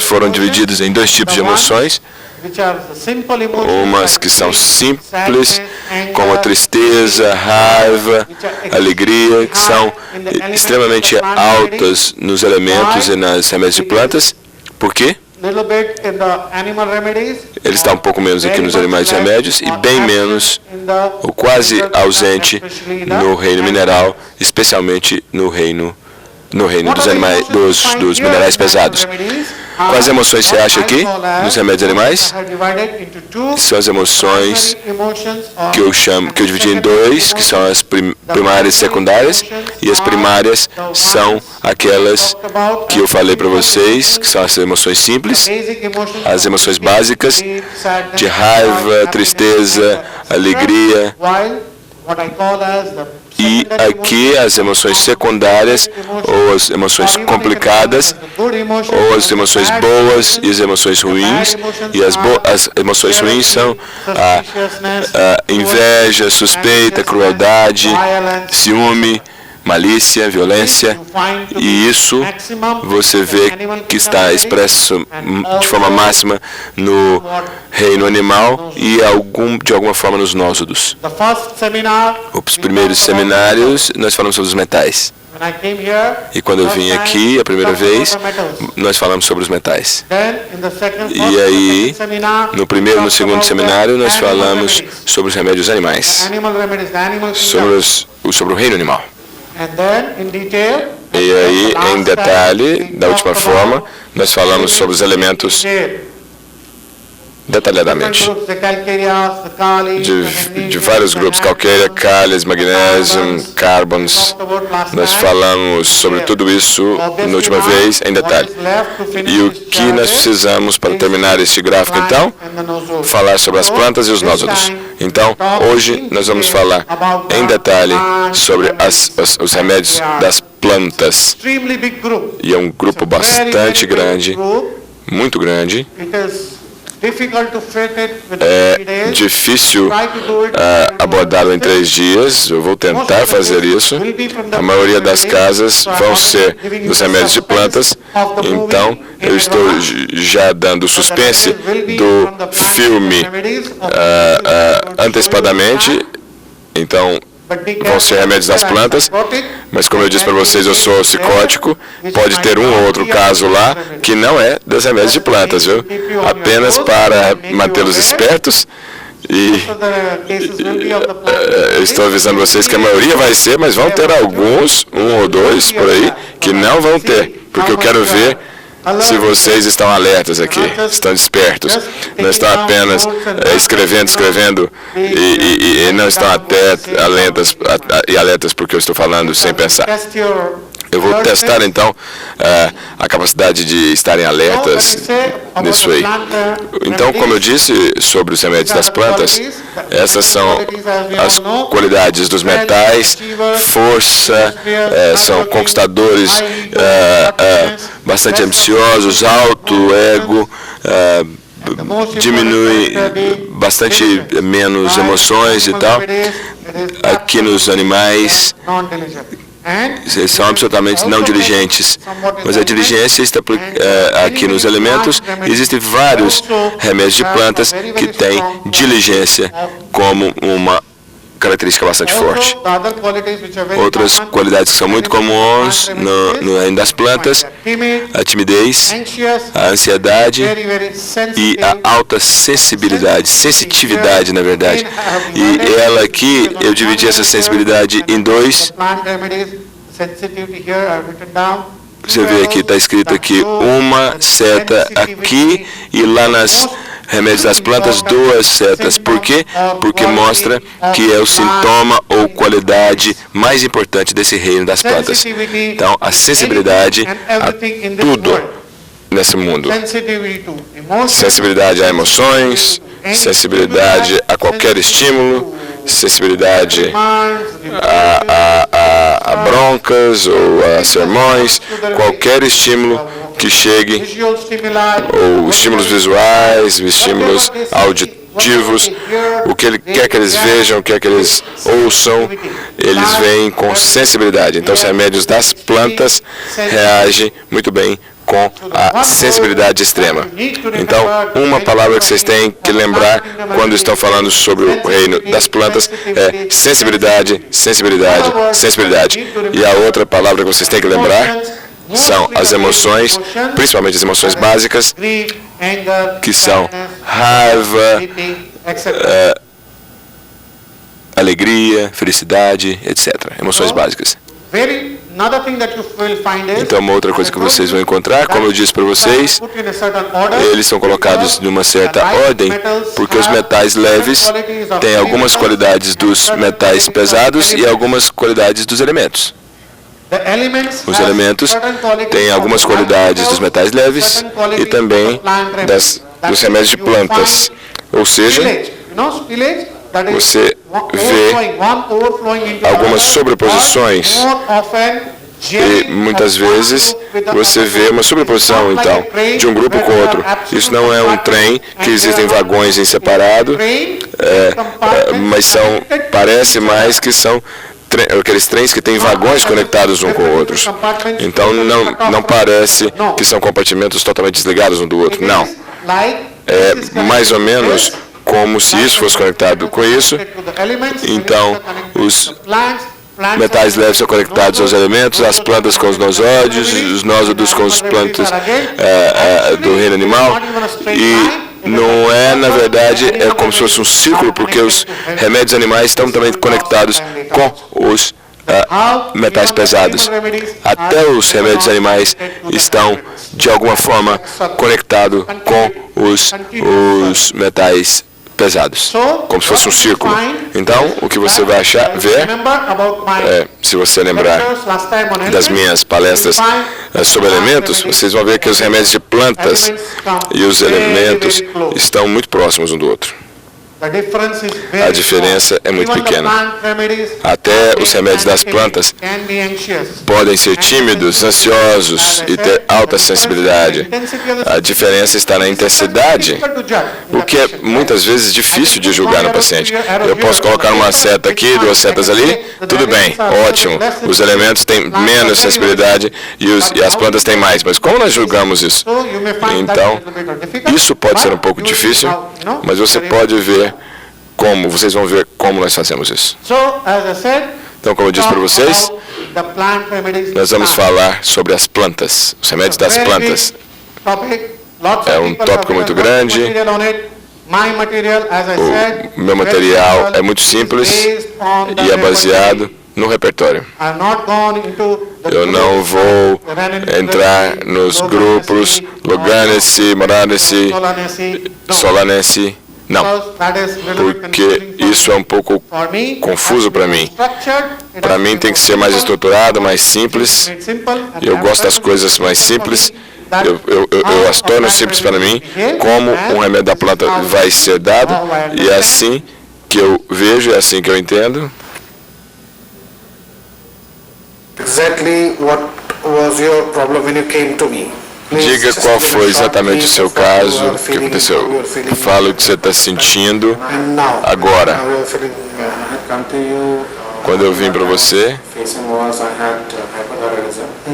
foram divididas em dois tipos de emoções, umas que são simples, como a tristeza, raiva, alegria, que são extremamente altas nos elementos e nas remédios de plantas. Por quê? Ele está um pouco menos aqui nos animais de remédios e bem menos, ou quase ausente, no reino mineral, especialmente no reino dos animais, dos minerais pesados. Quais emoções você acha aqui nos remédios animais? São as emoções que eu dividi em dois, que são as primárias e secundárias, e as primárias são aquelas que eu falei para vocês, que são as emoções simples, as emoções básicas de raiva, tristeza, alegria, e aqui as emoções secundárias, ou as emoções complicadas, ou as emoções boas e as emoções ruins. E as emoções ruins são a inveja, suspeita, crueldade, ciúme, malícia, violência, e isso você vê que está expresso de forma máxima no reino animal e de alguma forma nos nósodos. Os primeiros seminários nós falamos sobre os metais. E quando eu vim aqui a primeira vez, nós falamos sobre os metais. E aí, no primeiro e no segundo seminário, nós falamos sobre os remédios animais, sobre o reino animal. And then, in detail, E aí, em detalhe, da última forma, nós falamos sobre os elementos detalhadamente. De vários grupos, calcária, cálice, magnésio, carbons. Nós falamos sobre tudo isso na última vez, em detalhe. E o que nós precisamos para terminar este gráfico, então? Falar sobre as plantas e os nódulos. Então, hoje nós vamos falar em detalhe sobre os remédios das plantas. E é um grupo bastante grande, muito grande. É difícil abordá-lo em 3 dias. Eu vou tentar fazer isso. A maioria das casas vão ser dos remédios de plantas. Então, eu estou já dando suspense do filme antecipadamente. Então, vão ser remédios das plantas, mas como eu disse para vocês, eu sou psicótico, pode ter um ou outro caso lá que não é dos remédios de plantas, viu? Apenas para mantê-los espertos. E eu estou avisando vocês que a maioria vai ser, mas vão ter alguns, 1 ou 2 por aí, que não vão ter, porque eu quero ver se vocês estão alertas aqui, estão despertos, não estão apenas escrevendo e não estão alertas porque eu estou falando sem pensar. Eu vou testar então a capacidade de estarem alertas nisso aí. Então, como eu disse sobre os remédios das plantas, essas são as qualidades dos metais, força, são conquistadores bastante ambiciosos, alto ego, diminui bastante menos emoções e tal. Aqui nos animais, eles são absolutamente não diligentes, mas a diligência está aqui nos elementos. Existem vários remédios de plantas que têm diligência como uma característica bastante forte. Outras qualidades que são muito comuns no reino das plantas: a timidez, a ansiedade e a alta sensitividade, na verdade. E ela aqui, eu dividi essa sensibilidade em 2. Você vê aqui, está escrito aqui uma seta aqui e lá nas remédios das plantas 2 setas. Por quê? Porque mostra que é o sintoma ou qualidade mais importante desse reino das plantas. Então, a sensibilidade a tudo nesse mundo. Sensibilidade a emoções, sensibilidade a qualquer estímulo, sensibilidade a broncas ou a sermões, qualquer estímulo que chegue, ou estímulos visuais, estímulos auditivos, o que ele quer que eles vejam, o que quer que eles ouçam, eles veem com sensibilidade. Então, os remédios das plantas reagem muito bem com a sensibilidade extrema. Então, uma palavra que vocês têm que lembrar quando estão falando sobre o reino das plantas é sensibilidade, sensibilidade, sensibilidade. E a outra palavra que vocês têm que lembrar são as emoções, principalmente as emoções básicas, que são raiva, alegria, felicidade, etc. Emoções básicas. Então, uma outra coisa que vocês vão encontrar, como eu disse para vocês, eles são colocados numa certa ordem, porque os metais leves têm algumas qualidades dos metais pesados e algumas qualidades dos elementos. Os elementos têm algumas qualidades dos metais leves e também dos remédios de plantas. Ou seja, você vê algumas sobreposições e muitas vezes você vê uma sobreposição, então, de um grupo com outro. Isso não é um trem que existem vagões em separado, mas parece mais que são aqueles trens que têm vagões conectados uns com outros. Então, não parece que são compartimentos totalmente desligados um do outro. Não. É mais ou menos como se isso fosse conectado com isso. Então, os metais leves são conectados aos elementos, as plantas com os nosódios, os nódulos com as plantas do reino animal. E não é, na verdade, é como se fosse um círculo, porque os remédios animais estão também conectados com os metais pesados. Até os remédios animais estão, de alguma forma, conectados com os metais pesados, como se fosse um círculo. Então, o que você vai ver, se você lembrar das minhas palestras sobre elementos, vocês vão ver que os remédios de plantas e os elementos estão muito próximos um do outro. A diferença é muito pequena. Até os remédios das plantas podem ser tímidos, ansiosos e ter alta sensibilidade. A diferença está na intensidade, o que é muitas vezes difícil de julgar no paciente. Eu posso colocar uma seta aqui, 2 setas ali, tudo bem, ótimo. Os elementos têm menos sensibilidade e as plantas têm mais. Mas como nós julgamos isso? Então, isso pode ser um pouco difícil, mas você pode ver como, vocês vão ver como nós fazemos isso. Então, como eu disse para vocês, nós vamos falar sobre as plantas, os remédios das plantas. É um tópico muito grande. O meu material é muito simples e é baseado no repertório. Eu não vou entrar nos grupos Loganense, Moranense, Solanense. Não, porque isso é um pouco confuso para mim. Para mim tem que ser mais estruturado, mais simples. Eu gosto das coisas mais simples. Eu as torno simples para mim, como um remédio da planta vai ser dado, e é assim que eu vejo, é assim que eu entendo. Exactly what was your problem when you came to me? Diga qual foi exatamente o seu caso, o que aconteceu. Fala o que você está sentindo agora. Quando eu vim para você,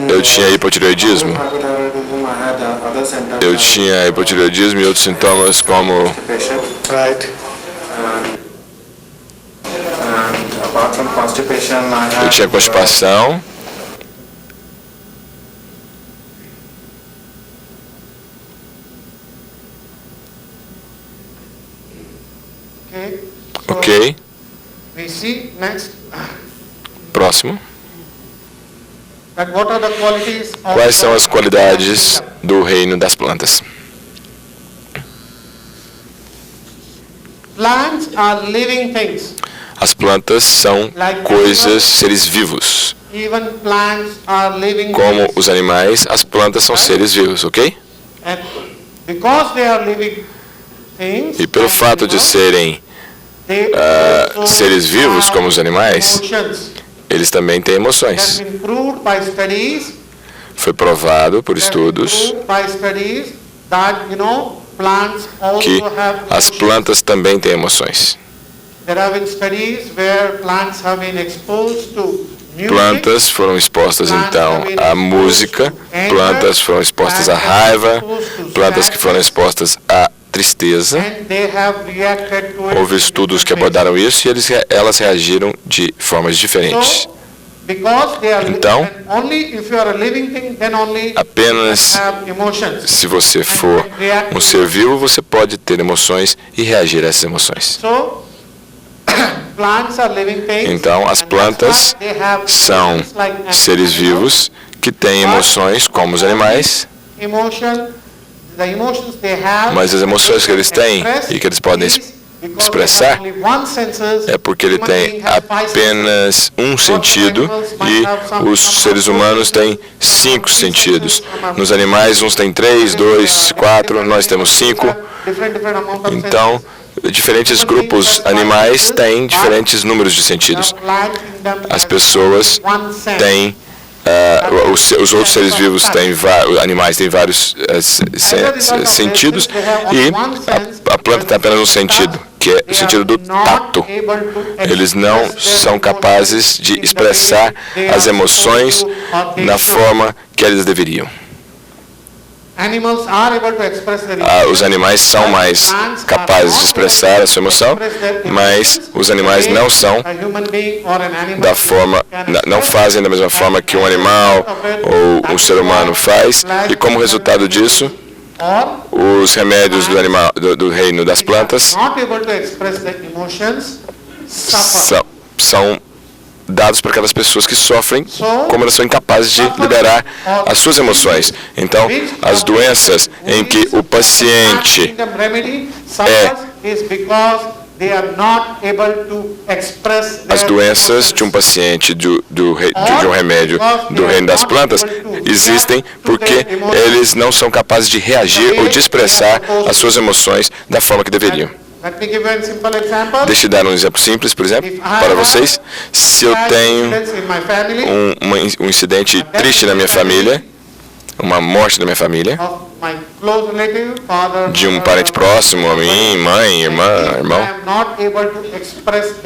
eu tinha hipotireoidismo. Eu tinha hipotireoidismo e outros sintomas como... Eu tinha constipação. Ok. Próximo. Quais são as qualidades do reino das plantas? As plantas são coisas, seres vivos. Como os animais, as plantas são seres vivos, ok? E pelo fato de serem seres vivos como os animais, eles também têm emoções. Foi provado por estudos que as plantas também têm emoções. Plantas foram expostas então à música, plantas foram expostas à raiva, plantas que foram expostas à tristeza. Houve estudos que abordaram isso e elas reagiram de formas diferentes. Então, apenas se você for um ser vivo, você pode ter emoções e reagir a essas emoções. Então, as plantas são seres vivos que têm emoções como os animais, mas as emoções que eles têm e que eles podem expressar é porque ele tem apenas um sentido e os seres humanos têm 5 sentidos. Nos animais, uns têm 3, 2, 4, nós temos 5. Então, diferentes grupos animais têm diferentes números de sentidos. As pessoas têm, os outros seres vivos têm, animais têm vários sentidos e a planta tem apenas um sentido, que é o sentido do tato. Eles não são capazes de expressar as emoções na forma que eles deveriam. Os animais são mais capazes de expressar a sua emoção, mas os animais não são da forma, não fazem da mesma forma que um animal ou um ser humano faz, e como resultado disso, os remédios do reino das plantas dados para aquelas pessoas que sofrem, como elas são incapazes de liberar as suas emoções. Então, as doenças em que o paciente as doenças de um paciente de um remédio do reino das plantas existem porque eles não são capazes de reagir ou de expressar as suas emoções da forma que deveriam. Deixa eu dar um exemplo simples, por exemplo, para vocês. Se eu tenho um incidente triste na minha família, uma morte da minha família, de um parente próximo a mim, mãe, irmã, irmão,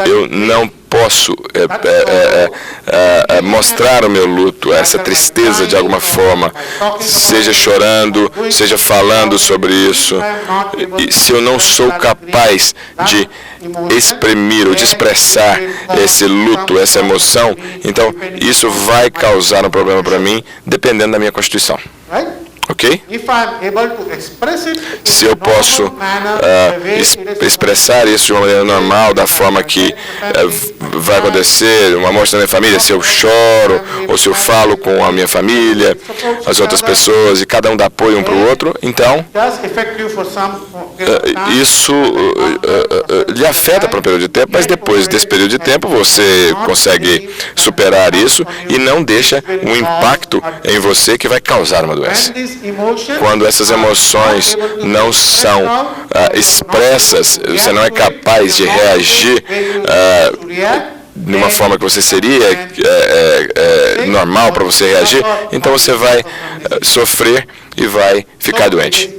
eu não posso mostrar o meu luto, essa tristeza de alguma forma, seja chorando, seja falando sobre isso. E se eu não sou capaz de exprimir ou de expressar esse luto, essa emoção, então isso vai causar um problema para mim, dependendo da minha constituição. Ok? Se eu posso expressar isso de uma maneira normal, da forma que vai acontecer uma morte na minha família, se eu choro, ou se eu falo com a minha família, as outras pessoas, e cada um dá apoio um para o outro, então isso lhe afeta por um período de tempo, mas depois desse período de tempo você consegue superar isso e não deixa um impacto em você que vai causar uma doença. Quando essas emoções não são expressas, você não é capaz de reagir de uma forma que você seria normal para você reagir, então você vai sofrer e vai ficar doente.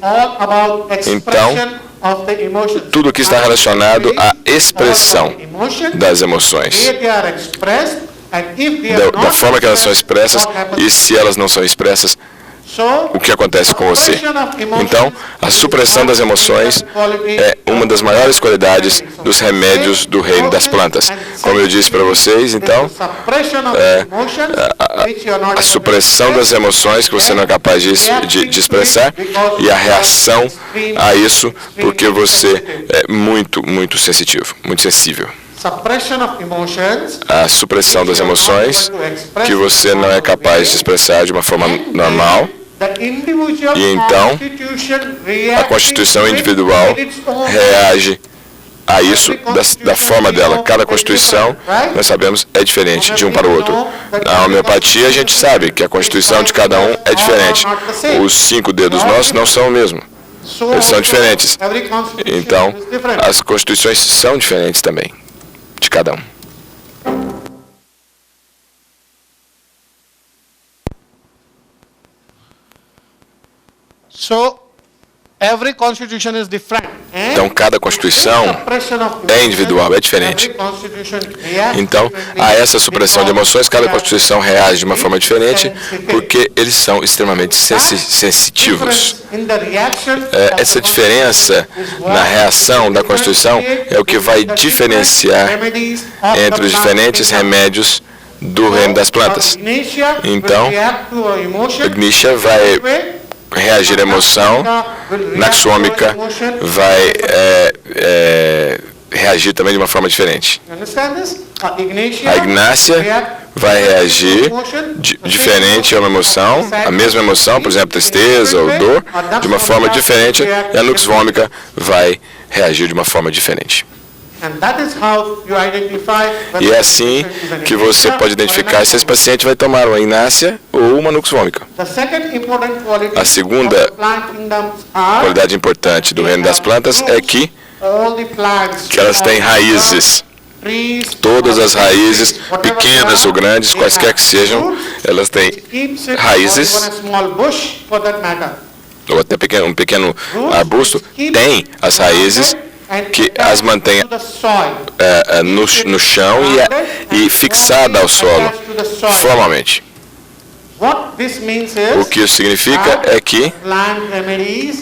Então, tudo que está relacionado à expressão das emoções, da forma que elas são expressas, e se elas não são expressas, o que acontece com você. Então, a supressão das emoções é uma das maiores qualidades dos remédios do reino das plantas. Como eu disse para vocês, então, a supressão das emoções que você não é capaz de expressar e a reação a isso, porque você é muito, muito sensitivo, muito sensível. A supressão das emoções que você não é capaz de expressar de uma forma normal. E então, a constituição individual reage a isso da forma dela. Cada constituição, nós sabemos, é diferente de um para o outro. Na homeopatia, a gente sabe que a constituição de cada um é diferente. Os 5 dedos nossos não são o mesmo. Eles são diferentes. Então, as constituições são diferentes também, de cada um. Então, cada constituição é individual, é diferente. Então, a essa supressão de emoções, cada constituição reage de uma forma diferente, porque eles são extremamente sensitivos. Essa diferença na reação da constituição é o que vai diferenciar entre os diferentes remédios do reino das plantas. Então, a Ignitia vai reagir à emoção, Naxômica vai reagir também de uma forma diferente. A Ignácia vai reagir diferente a uma emoção, a mesma emoção, por exemplo, tristeza ou dor, de uma forma diferente, e a Nux Vômica vai reagir de uma forma diferente. E é assim que você pode identificar se esse paciente vai tomar uma Ignácia ou uma Nux Vômica. A segunda qualidade importante do reino das plantas é que elas têm raízes. Todas as raízes, pequenas ou grandes, quaisquer que sejam, elas têm raízes, ou até um pequeno arbusto, tem as raízes que as mantém no chão e fixada ao solo, formalmente. O que isso significa é que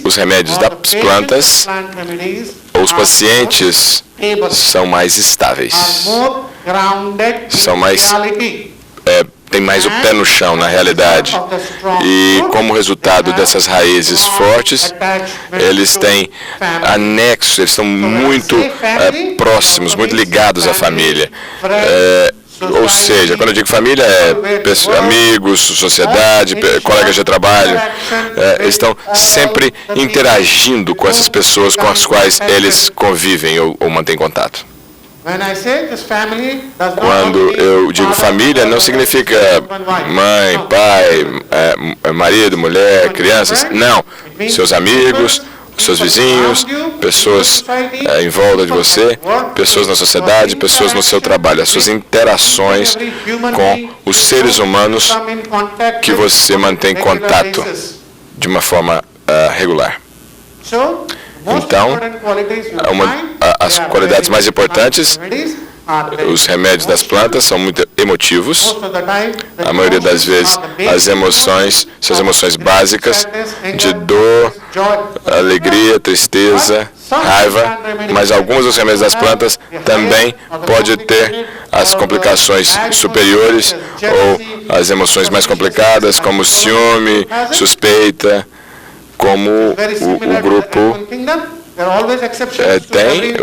os remédios das plantas, ou os pacientes, são mais estáveis, são mais tem mais o pé no chão, na realidade. E como resultado dessas raízes fortes, eles têm anexos, eles são muito próximos, muito ligados à família. Ou seja, quando eu digo família, amigos, sociedade, colegas de trabalho, estão sempre interagindo com essas pessoas com as quais eles convivem ou mantêm contato. Quando eu digo família, não significa mãe, pai, marido, mulher, crianças. Não. Seus amigos, seus vizinhos, pessoas em volta de você, pessoas na sociedade, pessoas no seu trabalho. As suas interações com os seres humanos que você mantém contato de uma forma regular. Então, as qualidades mais importantes, os remédios das plantas são muito emotivos. A maioria das vezes, as emoções, suas emoções básicas, de dor, alegria, tristeza, raiva, mas alguns dos remédios das plantas também podem ter as complicações superiores ou as emoções mais complicadas, como ciúme, suspeita, como o grupo tem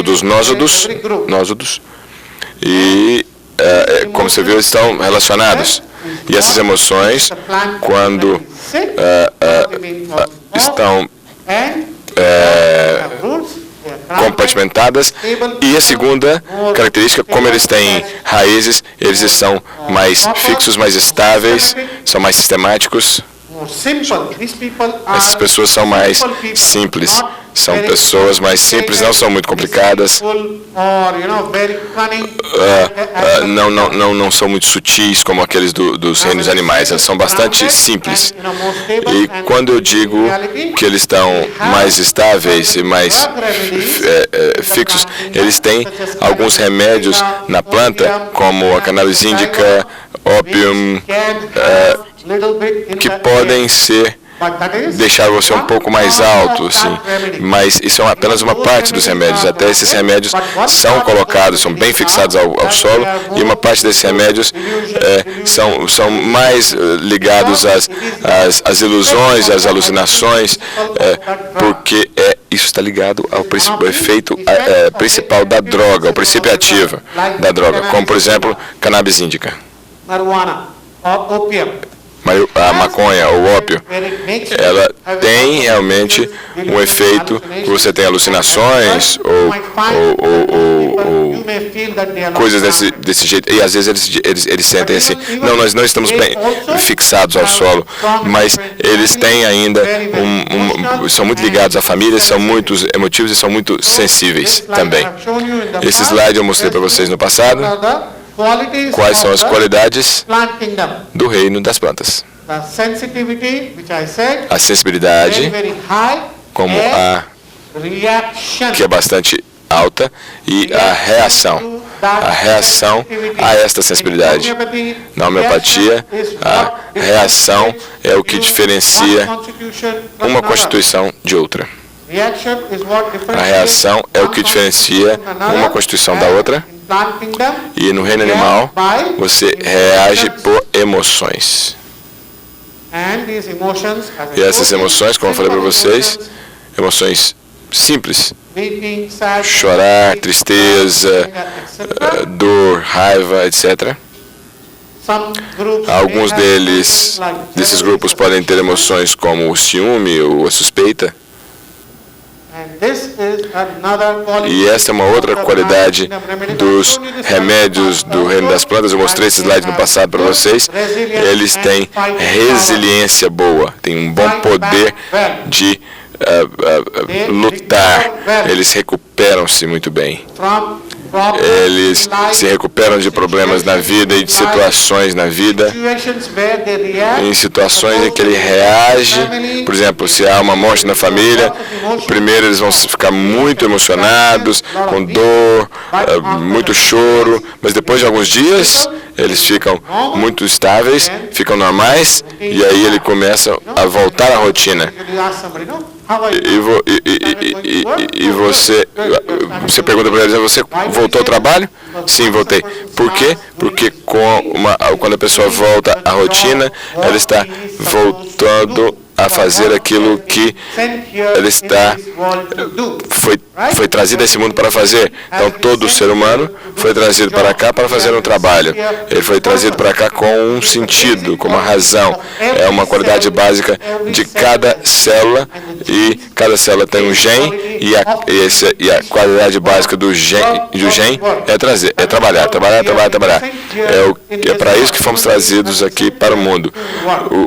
dos nósodos e, como você viu, estão relacionados. E essas emoções, quando estão compartimentadas, e a segunda característica, como eles têm raízes, eles são mais fixos, mais estáveis, são mais sistemáticos. Essas pessoas são mais simples, são pessoas mais simples, não são muito complicadas, não são muito sutis como aqueles dos reinos animais, elas são bastante simples. E quando eu digo que eles estão mais estáveis e mais fixos, eles têm alguns remédios na planta, como a cannabis indica, opium, que podem deixar você um pouco mais alto, assim, mas isso é apenas uma parte dos remédios. Até esses remédios são colocados, são bem fixados ao solo, e uma parte desses remédios são mais ligados às ilusões, às alucinações, porque isso está ligado ao efeito principal da droga, ao princípio ativo da droga, como, por exemplo, cannabis indica. A maconha, o ópio, ela tem realmente um efeito que você tem alucinações ou coisas desse jeito, e às vezes eles sentem assim, não, nós não estamos bem fixados ao solo, mas eles têm ainda são muito ligados à família, são muito emotivos e são muito sensíveis também. Esse slide eu mostrei para vocês no passado. Quais são as qualidades do reino das plantas? A sensibilidade, como que é bastante alta, e a reação a esta sensibilidade. Na homeopatia, a reação é o que diferencia uma constituição de outra. A reação é o que diferencia uma constituição da outra. E no reino animal, você reage por emoções. E essas emoções, como eu falei para vocês, emoções simples: chorar, tristeza, dor, raiva, etc. Alguns desses grupos podem ter emoções como o ciúme ou a suspeita. E essa é uma outra qualidade dos remédios do reino das plantas. Eu mostrei esse slide no passado para vocês. Eles têm resiliência boa, têm um bom poder de lutar. Eles recuperam-se muito bem. Eles se recuperam de problemas na vida e de situações na vida, em situações em que ele reage. Por exemplo, se há uma morte na família, primeiro eles vão ficar muito emocionados, com dor, muito choro, mas depois de alguns dias eles ficam muito estáveis, ficam normais, e aí ele começa a voltar à rotina. E você pergunta para eles: você voltou ao trabalho? Sim, voltei. Por quê? Porque quando a pessoa volta à rotina, ela está voltando a fazer aquilo que ele foi trazido a esse mundo para fazer. Então, todo ser humano foi trazido para cá para fazer um trabalho. Ele foi trazido para cá com um sentido, com uma razão. É uma qualidade básica de cada célula, e cada célula tem um gene, e a qualidade básica do gene é trabalhar. É para isso que fomos trazidos aqui para o mundo.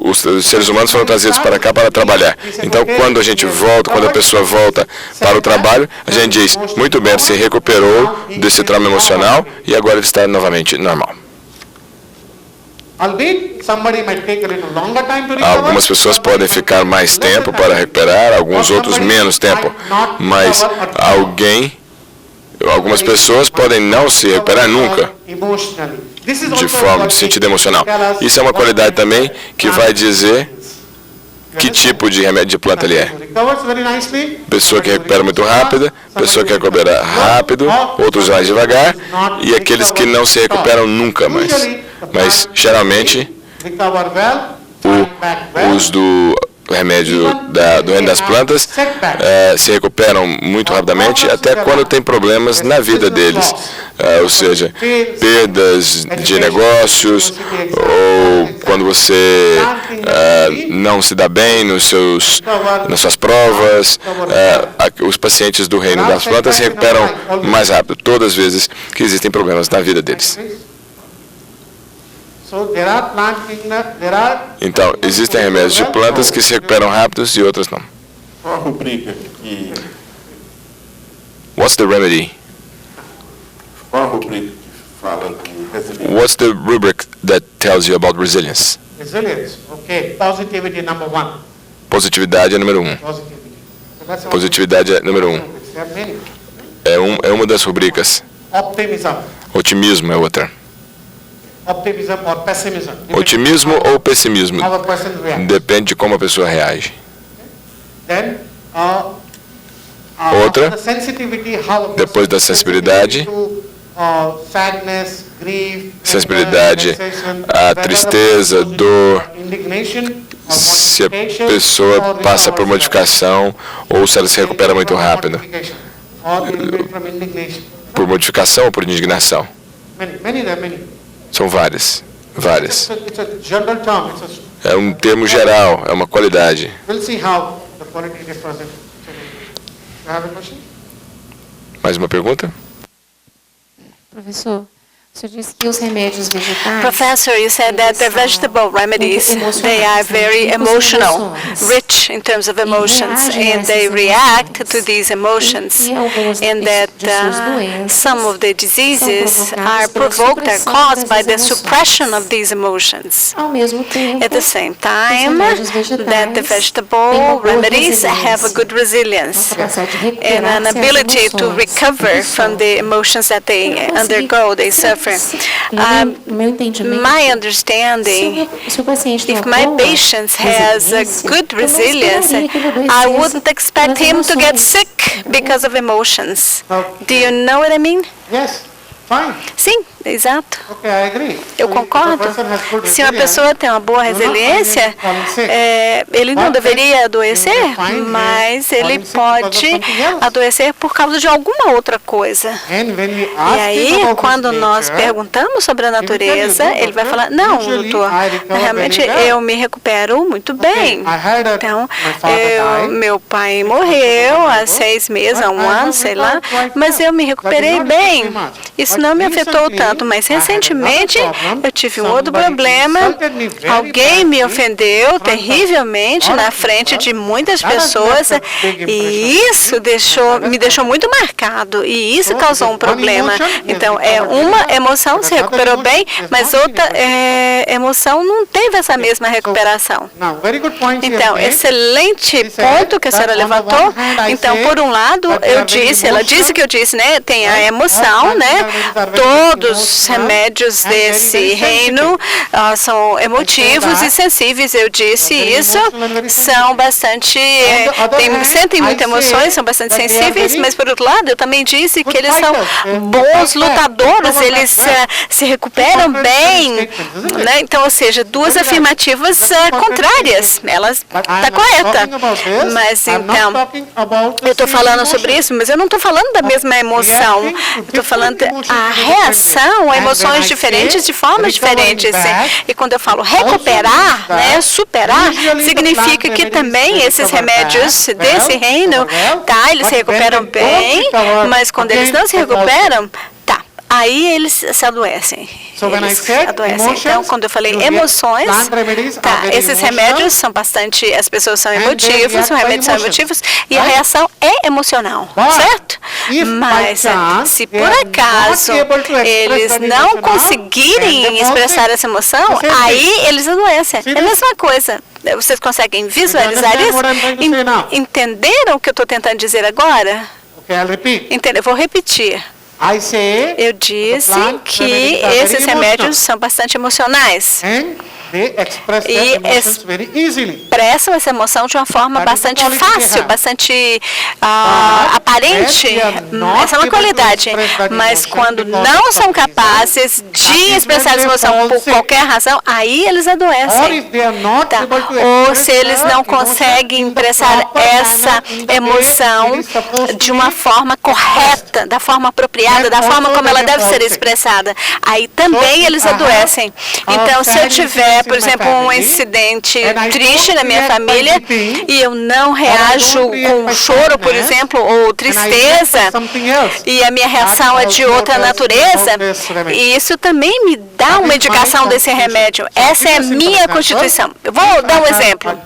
Os seres humanos foram trazidos para cá para trabalhar. Então, quando a gente volta, quando a pessoa volta para o trabalho, a gente diz, muito bem, ele se recuperou desse trauma emocional e agora ele está novamente normal. Algumas pessoas podem ficar mais tempo para recuperar, alguns outros menos tempo, mas algumas pessoas podem não se recuperar nunca de forma de sentido emocional. Isso é uma qualidade também que vai dizer que tipo de remédio de planta ele é. Pessoa que recupera muito rápido, pessoa que recupera rápido, outros mais devagar, e aqueles que não se recuperam nunca mais. Mas, geralmente, os do remédio do reino das plantas se recuperam muito rapidamente, até quando tem problemas na vida deles, ou seja, perdas de negócios, ou quando você não se dá bem nas suas provas. Os pacientes do reino das plantas se recuperam mais rápido, todas as vezes que existem problemas na vida deles. Então, existem remédios de plantas que se recuperam rápidos e outras não. Qual a rubrica que... What's the remedy? Qual a rubrica que fala de resiliência? What's the rubric that tells you about resilience? Resilience, okay. Positivity number 1. Positividade é número 1. Positividade é número 1. É uma das rubricas. Optimism. Otimismo é outra. Optimism or pessimism. Otimismo ou pessimismo? How a person reacts. Depende de como a pessoa reage. Then, Outra, after the sensitivity, how a person depois da sensibilidade, to, sadness, grief, sensibilidade vexation, à tristeza, dor, indignation, or se a mortification, pessoa or passa por modificação ou se ela se recupera muito rápido. Or from indignation. Por modificação ou por indignação? Many, there are many. São várias. It's a general term. É um termo geral, é uma qualidade. We'll see how the quality is present. You have a question? Mais uma pergunta? Professor, o senhor disse que os remédios vegetais... Professor, you said that the vegetable remedies, they are very emotional, rich in terms of emotions, and they react to these emotions, and that some of the diseases are provoked, are caused by the suppression of these emotions. Ao mesmo tempo, At the same time, that the vegetable remedies have a good resilience and an ability to recover from the emotions that they undergo, they suffer. My understanding, if my patient has a good resilience, I wouldn't expect him to get sick because of emotions. Do you know what I mean? Yes, fine. Sim, exato. Okay, I agree. Eu concordo. Se uma pessoa tem uma boa resiliência, ele não deveria adoecer, mas ele pode adoecer por causa de alguma outra coisa. E aí, quando nós perguntamos sobre a natureza, ele vai falar, não, doutor, realmente eu me recupero muito bem. Então, meu pai morreu há 6 meses, há 1 ano, sei lá, mas eu me recuperei bem. Isso não me afetou tanto. Mas recentemente eu tive um outro problema. Alguém me ofendeu terrivelmente na frente de muitas pessoas e isso me deixou muito marcado e isso causou um problema. Então, uma emoção se recuperou bem, mas outra emoção não teve essa mesma recuperação. Então, excelente ponto que a senhora levantou. Então, por um lado, ela disse que eu disse, né, tem a emoção, né, todos os remédios desse reino são emotivos e sensíveis, eu disse isso, são bastante, sentem muitas emoções, são bastante sensíveis, mas por outro lado, eu também disse que eles são bons lutadores, eles se recuperam bem, né? Então, ou seja, duas afirmativas contrárias, ela está correta, mas então, eu estou falando sobre isso, mas eu não estou falando da mesma emoção, eu estou falando a reação a emoções diferentes de formas diferentes, e quando eu falo recuperar, né, superar, significa que também esses remédios desse reino, tá, eles se recuperam bem, mas quando eles não se recuperam, tá, aí eles se adoecem. Então, quando eu falei emoções, tá, esses remédios são bastante, as pessoas são emotivas, os remédios são emotivos e a reação é emocional, certo? Mas se por acaso eles não conseguirem expressar essa emoção, aí eles adoecem. É a mesma coisa. Vocês conseguem visualizar isso? Entenderam o que eu estou tentando dizer agora? Eu vou repetir. Eu disse que esses remédios são bastante emocionais e expressam essa emoção de uma forma bastante fácil, bastante aparente. Essa é uma qualidade. Mas quando não são capazes de expressar essa emoção por qualquer razão, aí eles adoecem. Tá? Ou se eles não conseguem expressar essa emoção de uma forma correta, da forma apropriada, da forma como ela deve ser expressada, aí também eles adoecem. Então, se eu tiver, por exemplo, um incidente triste na minha família e eu não reajo com choro, por exemplo, ou tristeza, e a minha reação é de outra natureza, isso também me dá uma indicação desse remédio. Essa é a minha constituição. Eu vou dar um exemplo.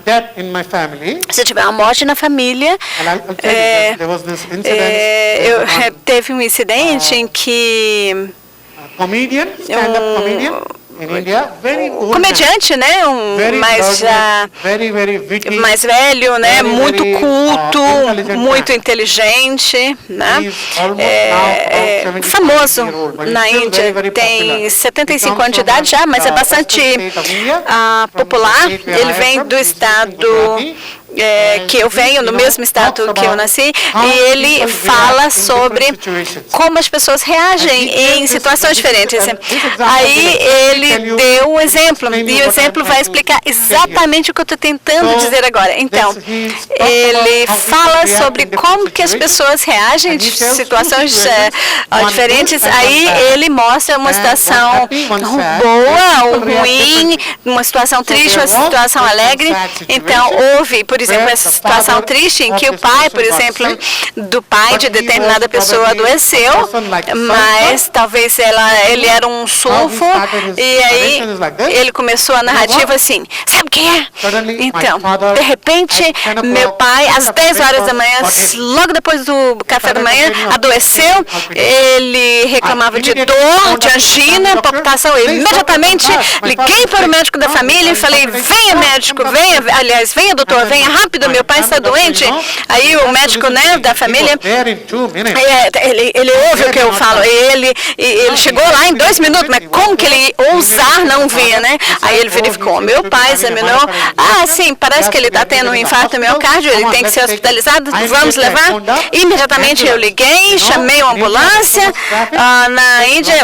Se tiver uma morte na família, teve um incidente em que um comediante, né, mais velho, né, muito culto, muito inteligente, né, famoso na Índia, tem 75 anos de idade já, mas é bastante popular. Ele vem do estado que eu venho, no mesmo estado que eu nasci, e ele fala sobre como as pessoas reagem em situações diferentes. Aí ele deu um exemplo, e o exemplo vai explicar exatamente o que eu estou tentando dizer agora. Então, ele fala sobre como que as pessoas reagem em situações diferentes, aí ele mostra uma situação boa ou ruim, uma situação triste, uma situação alegre. Então, houve, por exemplo, essa situação triste em que o pai, por exemplo, do pai de determinada pessoa adoeceu, mas talvez ele era um sulfo, e aí ele começou a narrativa assim, sabe quem é? Então, de repente, meu pai, às 10 horas da manhã, logo depois do café da manhã, adoeceu, ele reclamava de dor, de angina, palpitação, eu imediatamente liguei para o médico da família e falei, venha médico, venha doutor, venha rápido, meu pai está doente. Aí o médico, né, da família, ele ouve o que eu falo, ele chegou lá em 2 minutos, mas como que ele ousar não vir, né? Aí ele verificou, meu pai examinou, sim, parece que ele está tendo um infarto miocárdio, ele tem que ser hospitalizado, vamos levar? Imediatamente eu liguei, chamei uma ambulância. Na Índia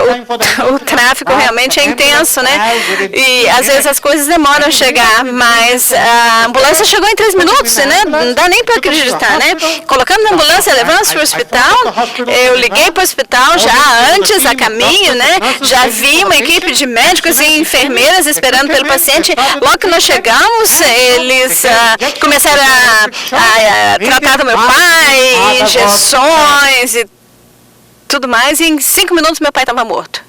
o tráfego realmente é intenso, né? E às vezes as coisas demoram a chegar, mas a ambulância chegou em 3 minutos, né? Não dá nem para acreditar, né? Colocamos na ambulância, levamos para o hospital, eu liguei para o hospital já antes, a caminho, né? Já vi uma equipe de médicos e enfermeiras esperando pelo paciente. Logo que nós chegamos, eles começaram a tratar do meu pai, injeções e tudo mais, e em 5 minutos meu pai estava morto.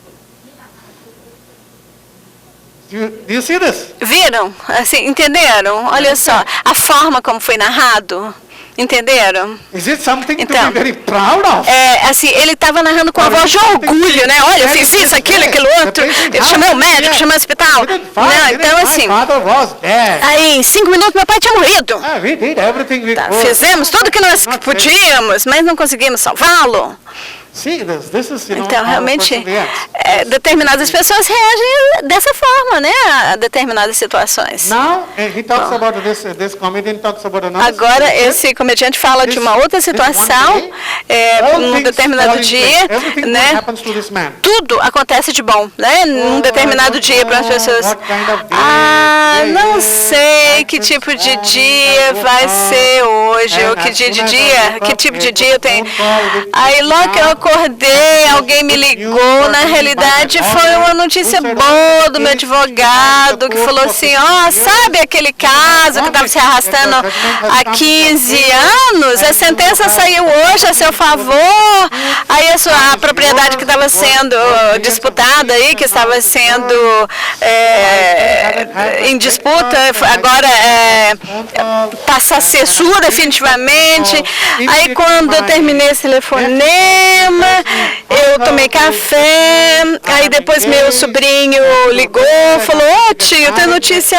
Do you see this? Viram? Assim, entenderam? Olha só, a forma como foi narrado. Entenderam? Is it something Então, to be very proud of? Assim, ele estava narrando com a voz de orgulho, né? Olha, eu fiz isso, aquilo outro. Eu chamei o médico, chamei o hospital. Não, então assim, aí em 5 minutos meu pai tinha morrido. We did everything we could. Fizemos tudo o que nós podíamos, mas não conseguimos salvá-lo. Então, realmente, determinadas pessoas reagem dessa forma, né, a determinadas situações. Agora, esse comediante fala de uma outra situação, num determinado dia, né, tudo acontece de bom, né, num determinado dia para as pessoas. Não sei que tipo de dia vai ser hoje, ou que tipo de dia eu tenho. Aí logo que eu acordei, alguém me ligou, na realidade foi uma notícia boa do meu advogado, que falou assim, sabe aquele caso que estava se arrastando há 15 anos? A sentença saiu hoje a seu favor, aí a propriedade que estava sendo disputada aí, que estava sendo em disputa, agora passa a ser sua definitivamente. Aí quando eu terminei esse telefonema, eu tomei café, aí depois meu sobrinho ligou, falou, tio, tem notícia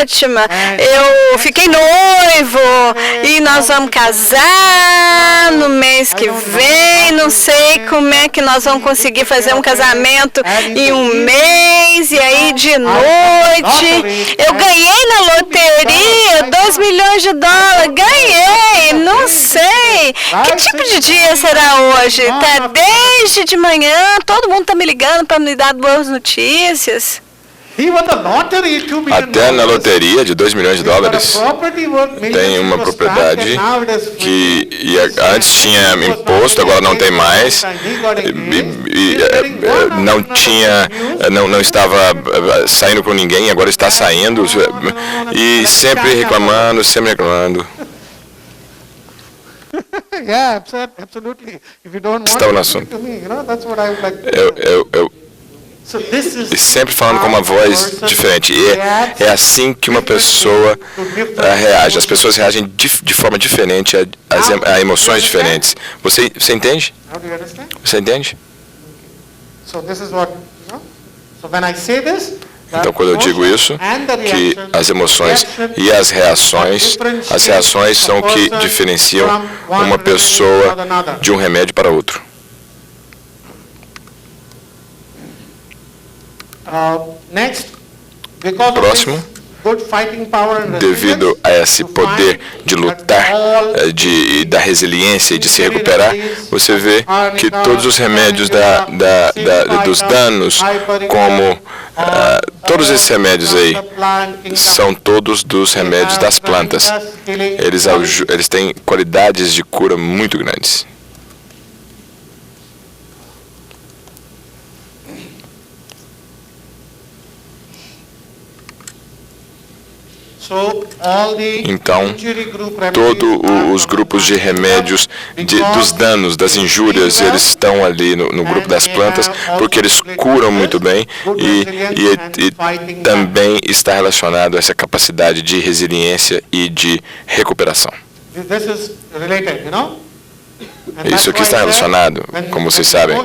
ótima, eu fiquei noivo e nós vamos casar no mês que vem, não sei como é que nós vamos conseguir fazer um casamento em um mês, e aí de noite eu ganhei na loteria 2 milhões de dólares, ganhei, não sei, que tipo de dia será hoje? Tá desde de manhã, todo mundo tá me ligando para me dar boas notícias. Até na loteria de 2 milhões de dólares tem uma propriedade que antes tinha imposto, agora não tem mais, não estava saindo com ninguém, agora está saindo, e sempre reclamando. Estava no assunto. E sempre falando com uma voz diferente. E é assim que uma pessoa reage. As pessoas reagem de forma diferente a emoções diferentes. Você entende? Você entende? Então, quando eu digo isso, que as emoções e as reações são o que diferenciam uma pessoa de um remédio para outro. Próximo, devido a esse poder de lutar, da resiliência e de se recuperar, você vê que todos os remédios dos danos, como todos esses remédios aí, são todos dos remédios das plantas. Eles têm qualidades de cura muito grandes. Então, todos os grupos de remédios dos danos, das injúrias, eles estão ali no grupo das plantas, porque eles curam muito bem e também está relacionado a essa capacidade de resiliência e de recuperação. Isso aqui está relacionado, como vocês sabem,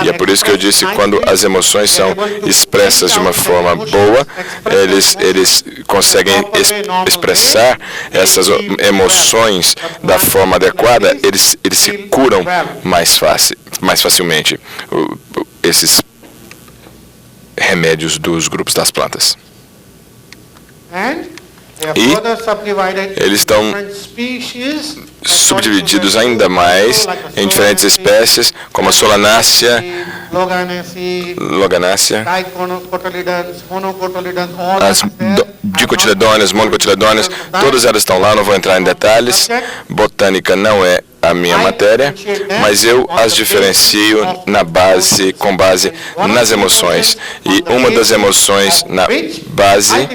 e é por isso que eu disse, quando as emoções são expressas de uma forma boa, eles conseguem expressar essas emoções da forma adequada, eles se curam mais facilmente, esses remédios dos grupos das plantas. E eles estão subdivididos ainda mais em diferentes espécies, como a Solanaceae, Loganácea, as dicotiledôneas, monocotiledôneas, todas elas estão lá, não vou entrar em detalhes. Botânica não é a minha matéria, mas eu as diferencio com base nas emoções. E uma das emoções na base,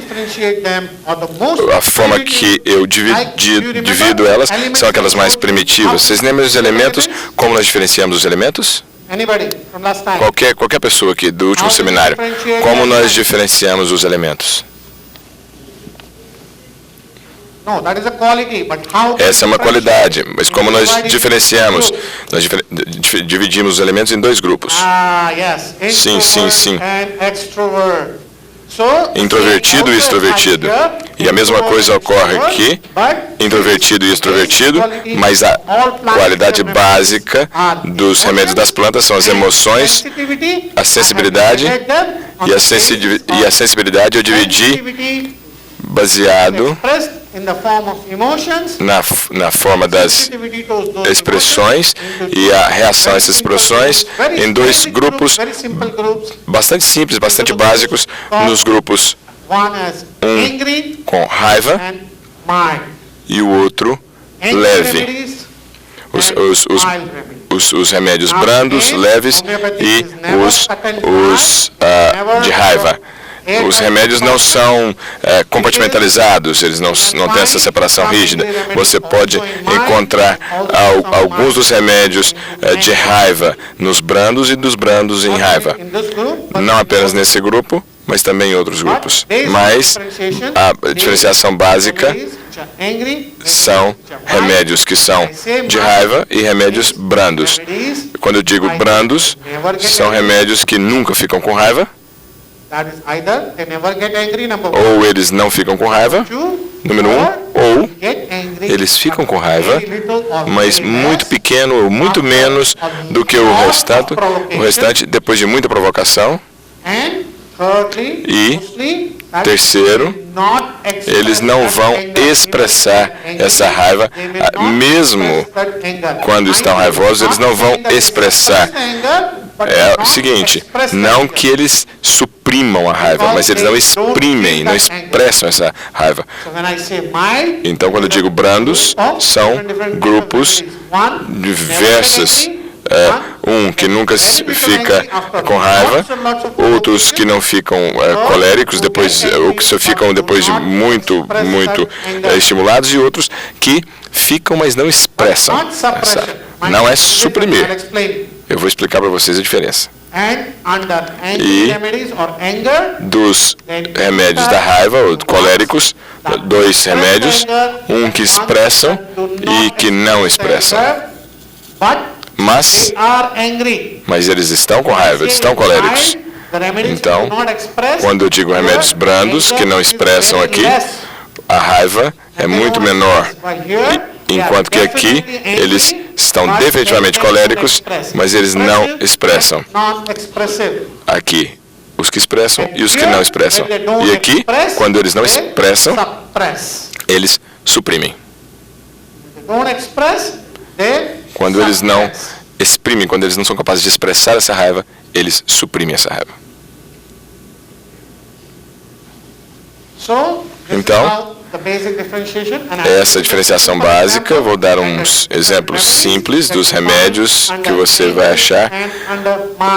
a forma que eu divido elas, são aquelas mais primitivas. Vocês lembram dos elementos? Como nós diferenciamos os elementos? Qualquer pessoa aqui do último seminário. Como nós diferenciamos os elementos? Essa é uma qualidade, mas como nós diferenciamos? Nós dividimos os elementos em 2 grupos. Sim. introvertido e extrovertido. E a mesma coisa ocorre aqui, introvertido e extrovertido, mas a qualidade básica dos remédios das plantas são as emoções, a sensibilidade, e a sensibilidade eu dividi baseado na forma das expressões e a reação a essas expressões em dois grupos bastante simples, bastante básicos, nos grupos um com raiva e o outro leve. Os remédios brandos, leves e os de raiva. Os remédios não são compartimentalizados, eles não têm essa separação rígida. Você pode encontrar alguns dos remédios de raiva nos brandos e dos brandos em raiva. Não apenas nesse grupo, mas também em outros grupos. Mas a diferenciação básica são remédios que são de raiva e remédios brandos. Quando eu digo brandos, são remédios que nunca ficam com raiva, ou eles não ficam com raiva, número 1, ou eles ficam com raiva, mas muito pequeno ou muito menos do que o restante depois de muita provocação. E, terceiro, eles não vão expressar essa raiva, mesmo quando estão raivosos, eles não vão expressar. É o seguinte, não que eles suprimam a raiva, mas eles não exprimem, não expressam essa raiva. Então, quando eu digo brandos, são grupos diversos. Um que nunca fica com raiva, outros que não ficam coléricos, ou que só ficam depois de muito estimulados, e outros que ficam, mas não expressam. Não é suprimir. Eu vou explicar para vocês a diferença. E dos remédios da raiva, ou coléricos, dois remédios, um que expressam e que não expressam. Mas eles estão com raiva, eles estão coléricos. Então, quando eu digo remédios brandos, que não expressam aqui, a raiva é muito menor. Enquanto que aqui, eles estão definitivamente coléricos, mas eles não expressam. Aqui, os que expressam e os que não expressam. E aqui, quando eles não expressam, eles suprimem. Quando eles não exprimem, quando eles não são capazes de expressar essa raiva, eles suprimem essa raiva. Então, essa diferenciação básica, vou dar uns exemplos simples dos remédios que você vai achar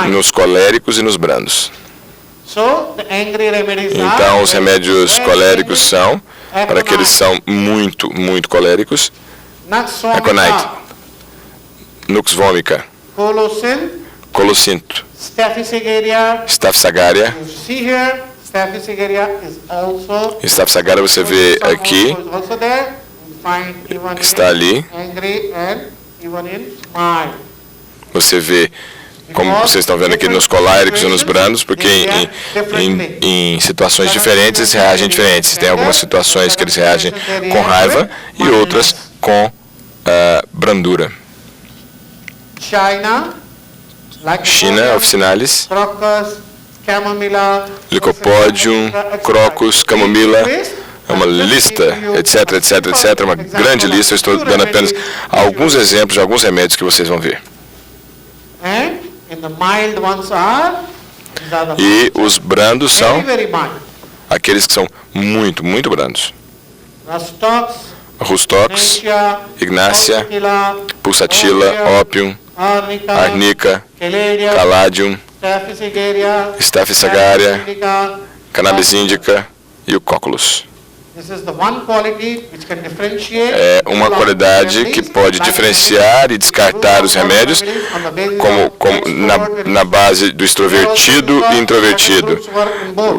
nos coléricos e nos brandos. Então, os remédios coléricos são, para aqueles que são muito coléricos, Aconite, Nux vomica, Colocinto, Staph sagaria. Staph sagaria você vê aqui, está ali. Você vê, como vocês estão vendo aqui, nos coléricos e nos brandos, porque em situações diferentes eles reagem diferentes. Tem algumas situações que eles reagem com raiva e outras com brandura. China officinalis, Lycopodium, Crocus, Camomila, é uma lista, etc, uma grande lista. Eu estou dando apenas alguns exemplos de alguns remédios que vocês vão ver. E os brandos são aqueles que são muito brandos. Rustox, Ignácia, Pulsatilla, Opium, Arnica, Caladium, Staph sagaria, Cannabis indica e o Cocculus. É uma qualidade que pode diferenciar e descartar os remédios como na base do extrovertido e introvertido.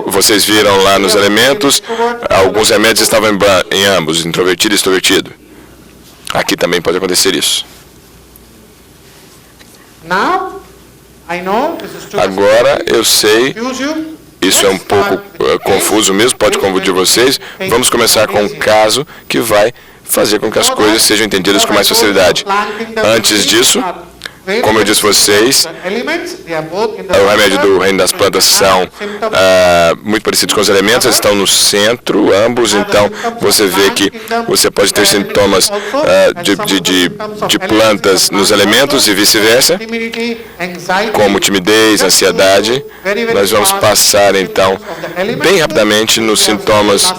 Vocês viram lá nos elementos, alguns remédios estavam em ambos, introvertido e extrovertido. Aqui também pode acontecer isso. Agora eu sei, isso é um pouco confuso mesmo, pode confundir vocês. Vamos começar com um caso que vai fazer com que as coisas sejam entendidas com mais facilidade. Antes disso, como eu disse a vocês, o remédio do reino das plantas são muito parecidos com os elementos, eles estão no centro, ambos, então você vê que você pode ter sintomas de plantas nos elementos e vice-versa, como timidez, ansiedade. Nós vamos passar, então, bem rapidamente nos sintomas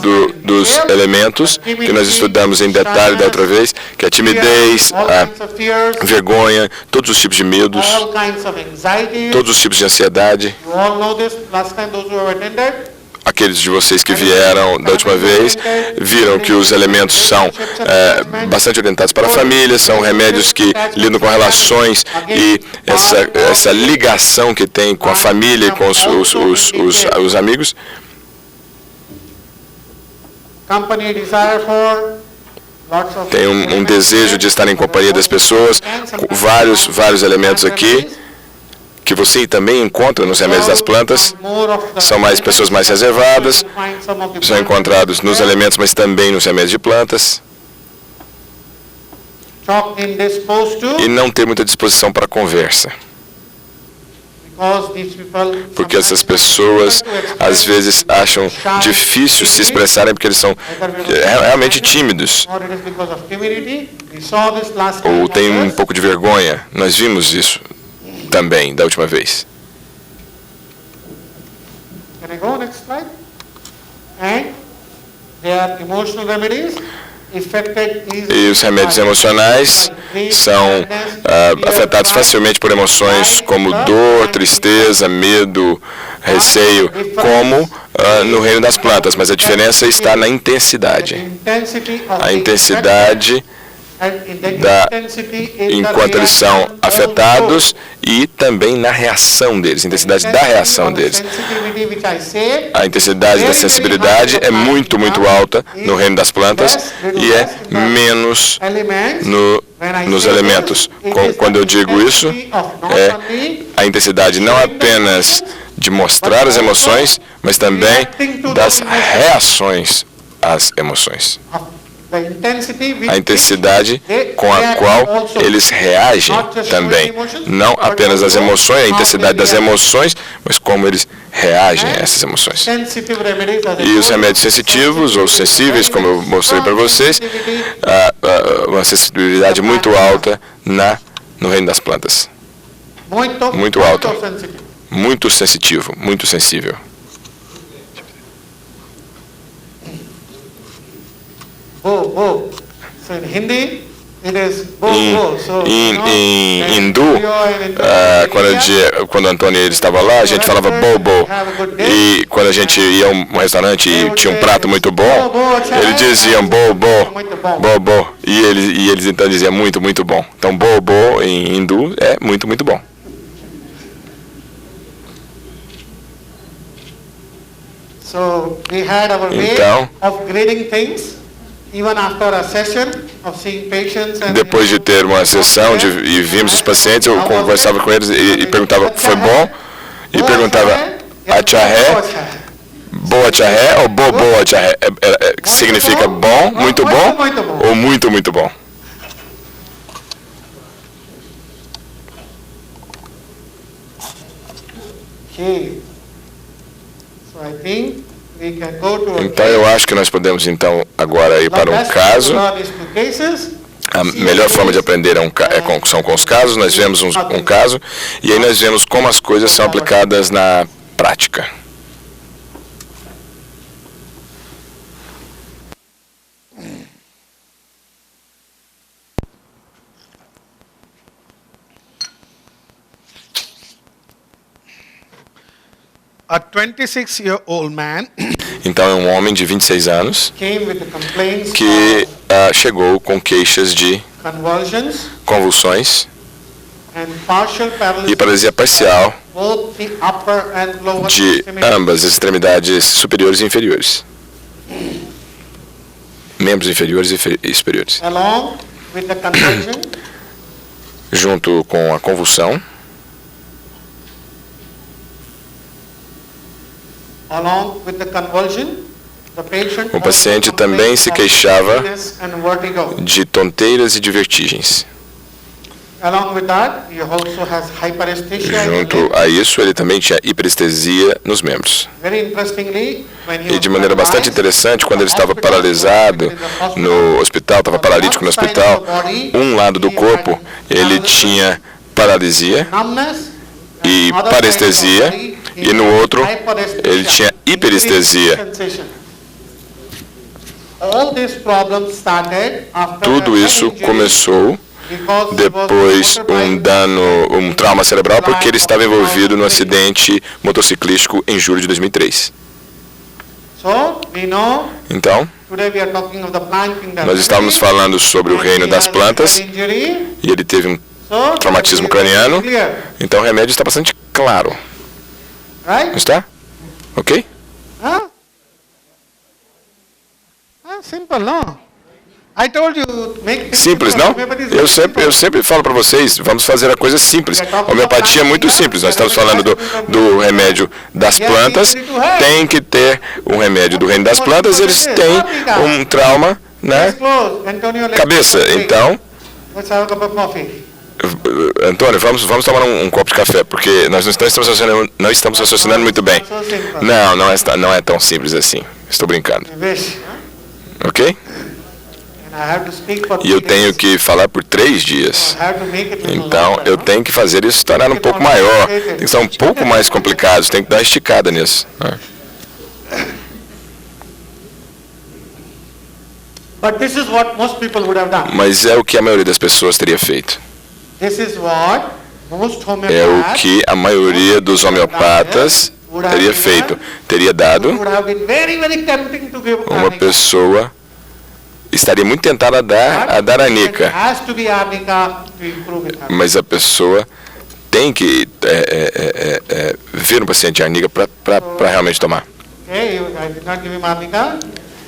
dos elementos, que nós estudamos em detalhe da outra vez, que é a timidez, a vergonha, todos os tipos de medos, todos os tipos de ansiedade. Aqueles de vocês que vieram da última vez viram que os elementos são bastante orientados para a família, são remédios que lidam com relações e essa ligação que tem com a família e com os amigos. Tem um desejo de estar em companhia das pessoas, vários elementos aqui, que você também encontra nos remédios das plantas. São pessoas mais reservadas, são encontrados nos elementos, mas também nos remédios de plantas. E não ter muita disposição para conversa. Porque essas pessoas, às vezes, acham difícil se expressarem porque eles são realmente tímidos. Ou têm um pouco de vergonha. Nós vimos isso também, da última vez. E os remédios emocionais são afetados facilmente por emoções como dor, tristeza, medo, receio, como no reino das plantas, mas a diferença está na intensidade. A intensidade enquanto eles são afetados e também na reação deles, intensidade da reação deles. A intensidade da sensibilidade é muito alta no reino das plantas e é menos nos elementos. Quando eu digo isso, é a intensidade não apenas de mostrar as emoções, mas também das reações às emoções. A intensidade com a qual eles reagem também. Não apenas as emoções, a intensidade das emoções, mas como eles reagem a essas emoções. E os remédios sensitivos ou sensíveis, como eu mostrei para vocês, uma sensibilidade muito alta no reino das plantas. Muito alta. Muito sensitivo, muito sensível. Em hindu, quando o Antônio estava lá, a gente falava bobo. E quando a gente ia a um restaurante e tinha um prato muito bom, eles diziam bobo. E eles então diziam muito bom. Então bobo em hindu é muito bom. Então, depois de ter uma sessão e vimos os pacientes, eu conversava com eles e perguntava, foi bom? E perguntava, acharré, boa acharré ou boa acharré? Significa bom, muito bom ou muito bom? Então eu acho que nós podemos então agora ir para um caso. A melhor forma de aprender são com os casos. Nós vemos um caso e aí nós vemos como as coisas são aplicadas na prática. A 26-year-old man Então é um homem de 26 anos que chegou com queixas de convulsões e paralisia parcial de ambas as extremidades superiores e inferiores. Membros inferiores e superiores. Junto com a convulsão, along with the convulsion, the patient O paciente also também complains se of queixava dizziness and vertigo. de tonteiras e de vertigens. Along with that, he also has hyperesthesia. in the Junto leg. a isso, ele também tinha hiperestesia nos membros. Very interestingly, when he E was de maneira bastante paralyzed, interessante, quando ele estava hospital paralisado in the hospital, no hospital, estava paralítico no hospital, um lado do corpo ele tinha paralisia numbness, e and other parestesia, side of the body, e no outro hyperestesia, ele tinha hiperestesia. increased sensation. All these problems started after Tudo a head isso injury começou because he was depois motorbike um trauma cerebral, porque ele estava envolvido no acidente motociclístico em julho de 2003. So, we know, Então, today we are talking of the plant kingdom. nós estávamos falando sobre o reino das plantas, Injury, e ele teve um so traumatismo it is very craniano, clear, então o remédio está bastante claro. Não right? está? Ok? Huh? Simple, no? I told you, make things Simples, simple. não? Homeopathy is very Eu sempre falo para vocês, vamos fazer a coisa simples. A homeopatia é muito simples. Nós estamos falando do remédio das plantas, tem que ter um remédio do reino das plantas, eles têm um trauma na Let's close. Antonio, let's cabeça. have a break. Então, Let's have a cup of coffee. Antônio, vamos tomar um copo de café, porque nós não estamos raciocinando muito bem. So simple. Não é tão simples assim. Estou brincando, We wish. Huh? ok? And I have to speak for E eu 3 tenho days. que falar por 3 dias. I have to make it little Então, longer, eu huh? tenho que fazer isso tornar um pouco maior. Tem que ser um pouco mais complicado. Tem que dar uma esticada nisso, né? But this is what most people would have done. Mas é o que a maioria das pessoas teria feito. This is what most É o homeopaths que a maioria dos homeopatas teria feito. Teria dado would have been very, very tempting to give uma arnica. pessoa, estaria muito tentada a dar arnica, It has to be arnica to improve it. mas a pessoa tem que ver um paciente de arnica para realmente tomar. Okay, I did not give him arnica.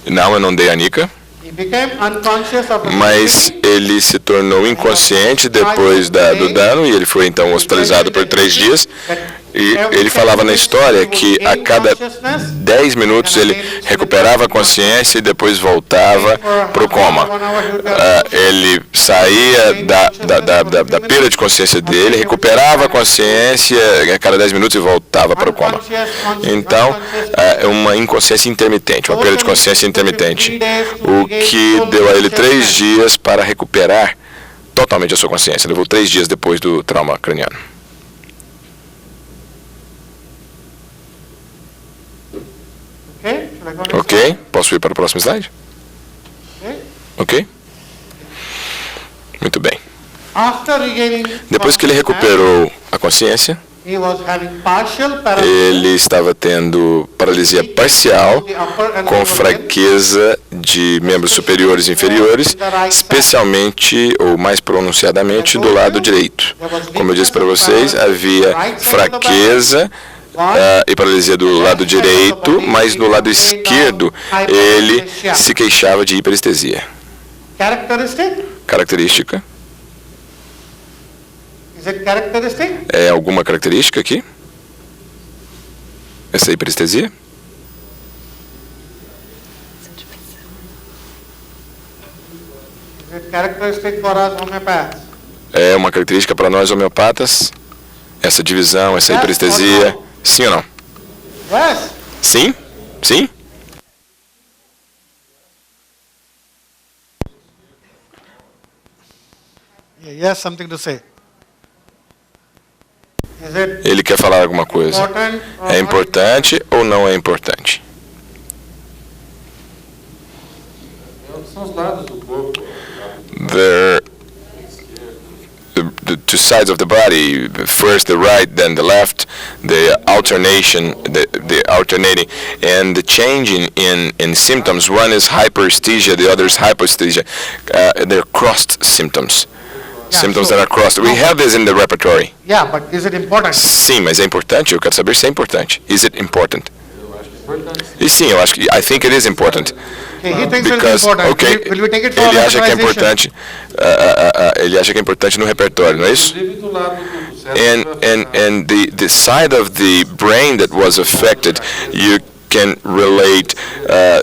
Não, eu não dei arnica. He became unconscious of the Mas ele se tornou inconsciente depois do dano e ele foi então hospitalizado por 3 dias. E ele falava na história que a cada 10 minutos ele recuperava a consciência e depois voltava para o coma. Ele saía da perda de consciência dele, recuperava a consciência a cada 10 minutos e voltava para o coma. Então, é uma inconsciência intermitente, uma perda de consciência intermitente, o que deu a ele 3 dias para recuperar totalmente a sua consciência. Levou 3 dias depois do trauma craniano. Okay, should I go next Ok? slide? Posso ir para o próximo slide? Ok? Muito bem. After regaining Depois que ele recuperou a consciência, he was having partial paralysis. ele estava tendo paralisia parcial, com fraqueza de membros superiores e inferiores, especialmente ou mais pronunciadamente do lado direito. Como eu disse para vocês, havia fraqueza e paralisia do lado direito, mas no lado esquerdo ele se queixava de hiperestesia. Characteristic? Característica? Is it characteristic? É alguma característica aqui? Essa hiperestesia? Is it characteristic for us homeopaths? É uma característica para nós homeopatas? Essa divisão, essa hiperestesia? Sim ou não? Yes. Sim? Sim? Yes, something to say. Is it Ele quer falar alguma coisa. important? or É not? importante ou não é importante? São os lados do corpo. The two sides of the body, first the right, then the left, the alternation, the alternating, and the changing in symptoms. One is hyperesthesia, the other is hyposthesia. They're crossed symptoms. Symptoms that are crossed. We have this in the repertory. Yeah, but is it important? Sim, mas é importante? Eu quero saber se é importante. Is it important? E sim, eu acho que I think it is important. Okay, he thinks Because, it's important. okay, Will we take it for ele acha que é authorization? importante. Ele acha que é importante no repertório, não é isso? Inclusive do lado do cérebro. And the side of the brain that was affected, you can relate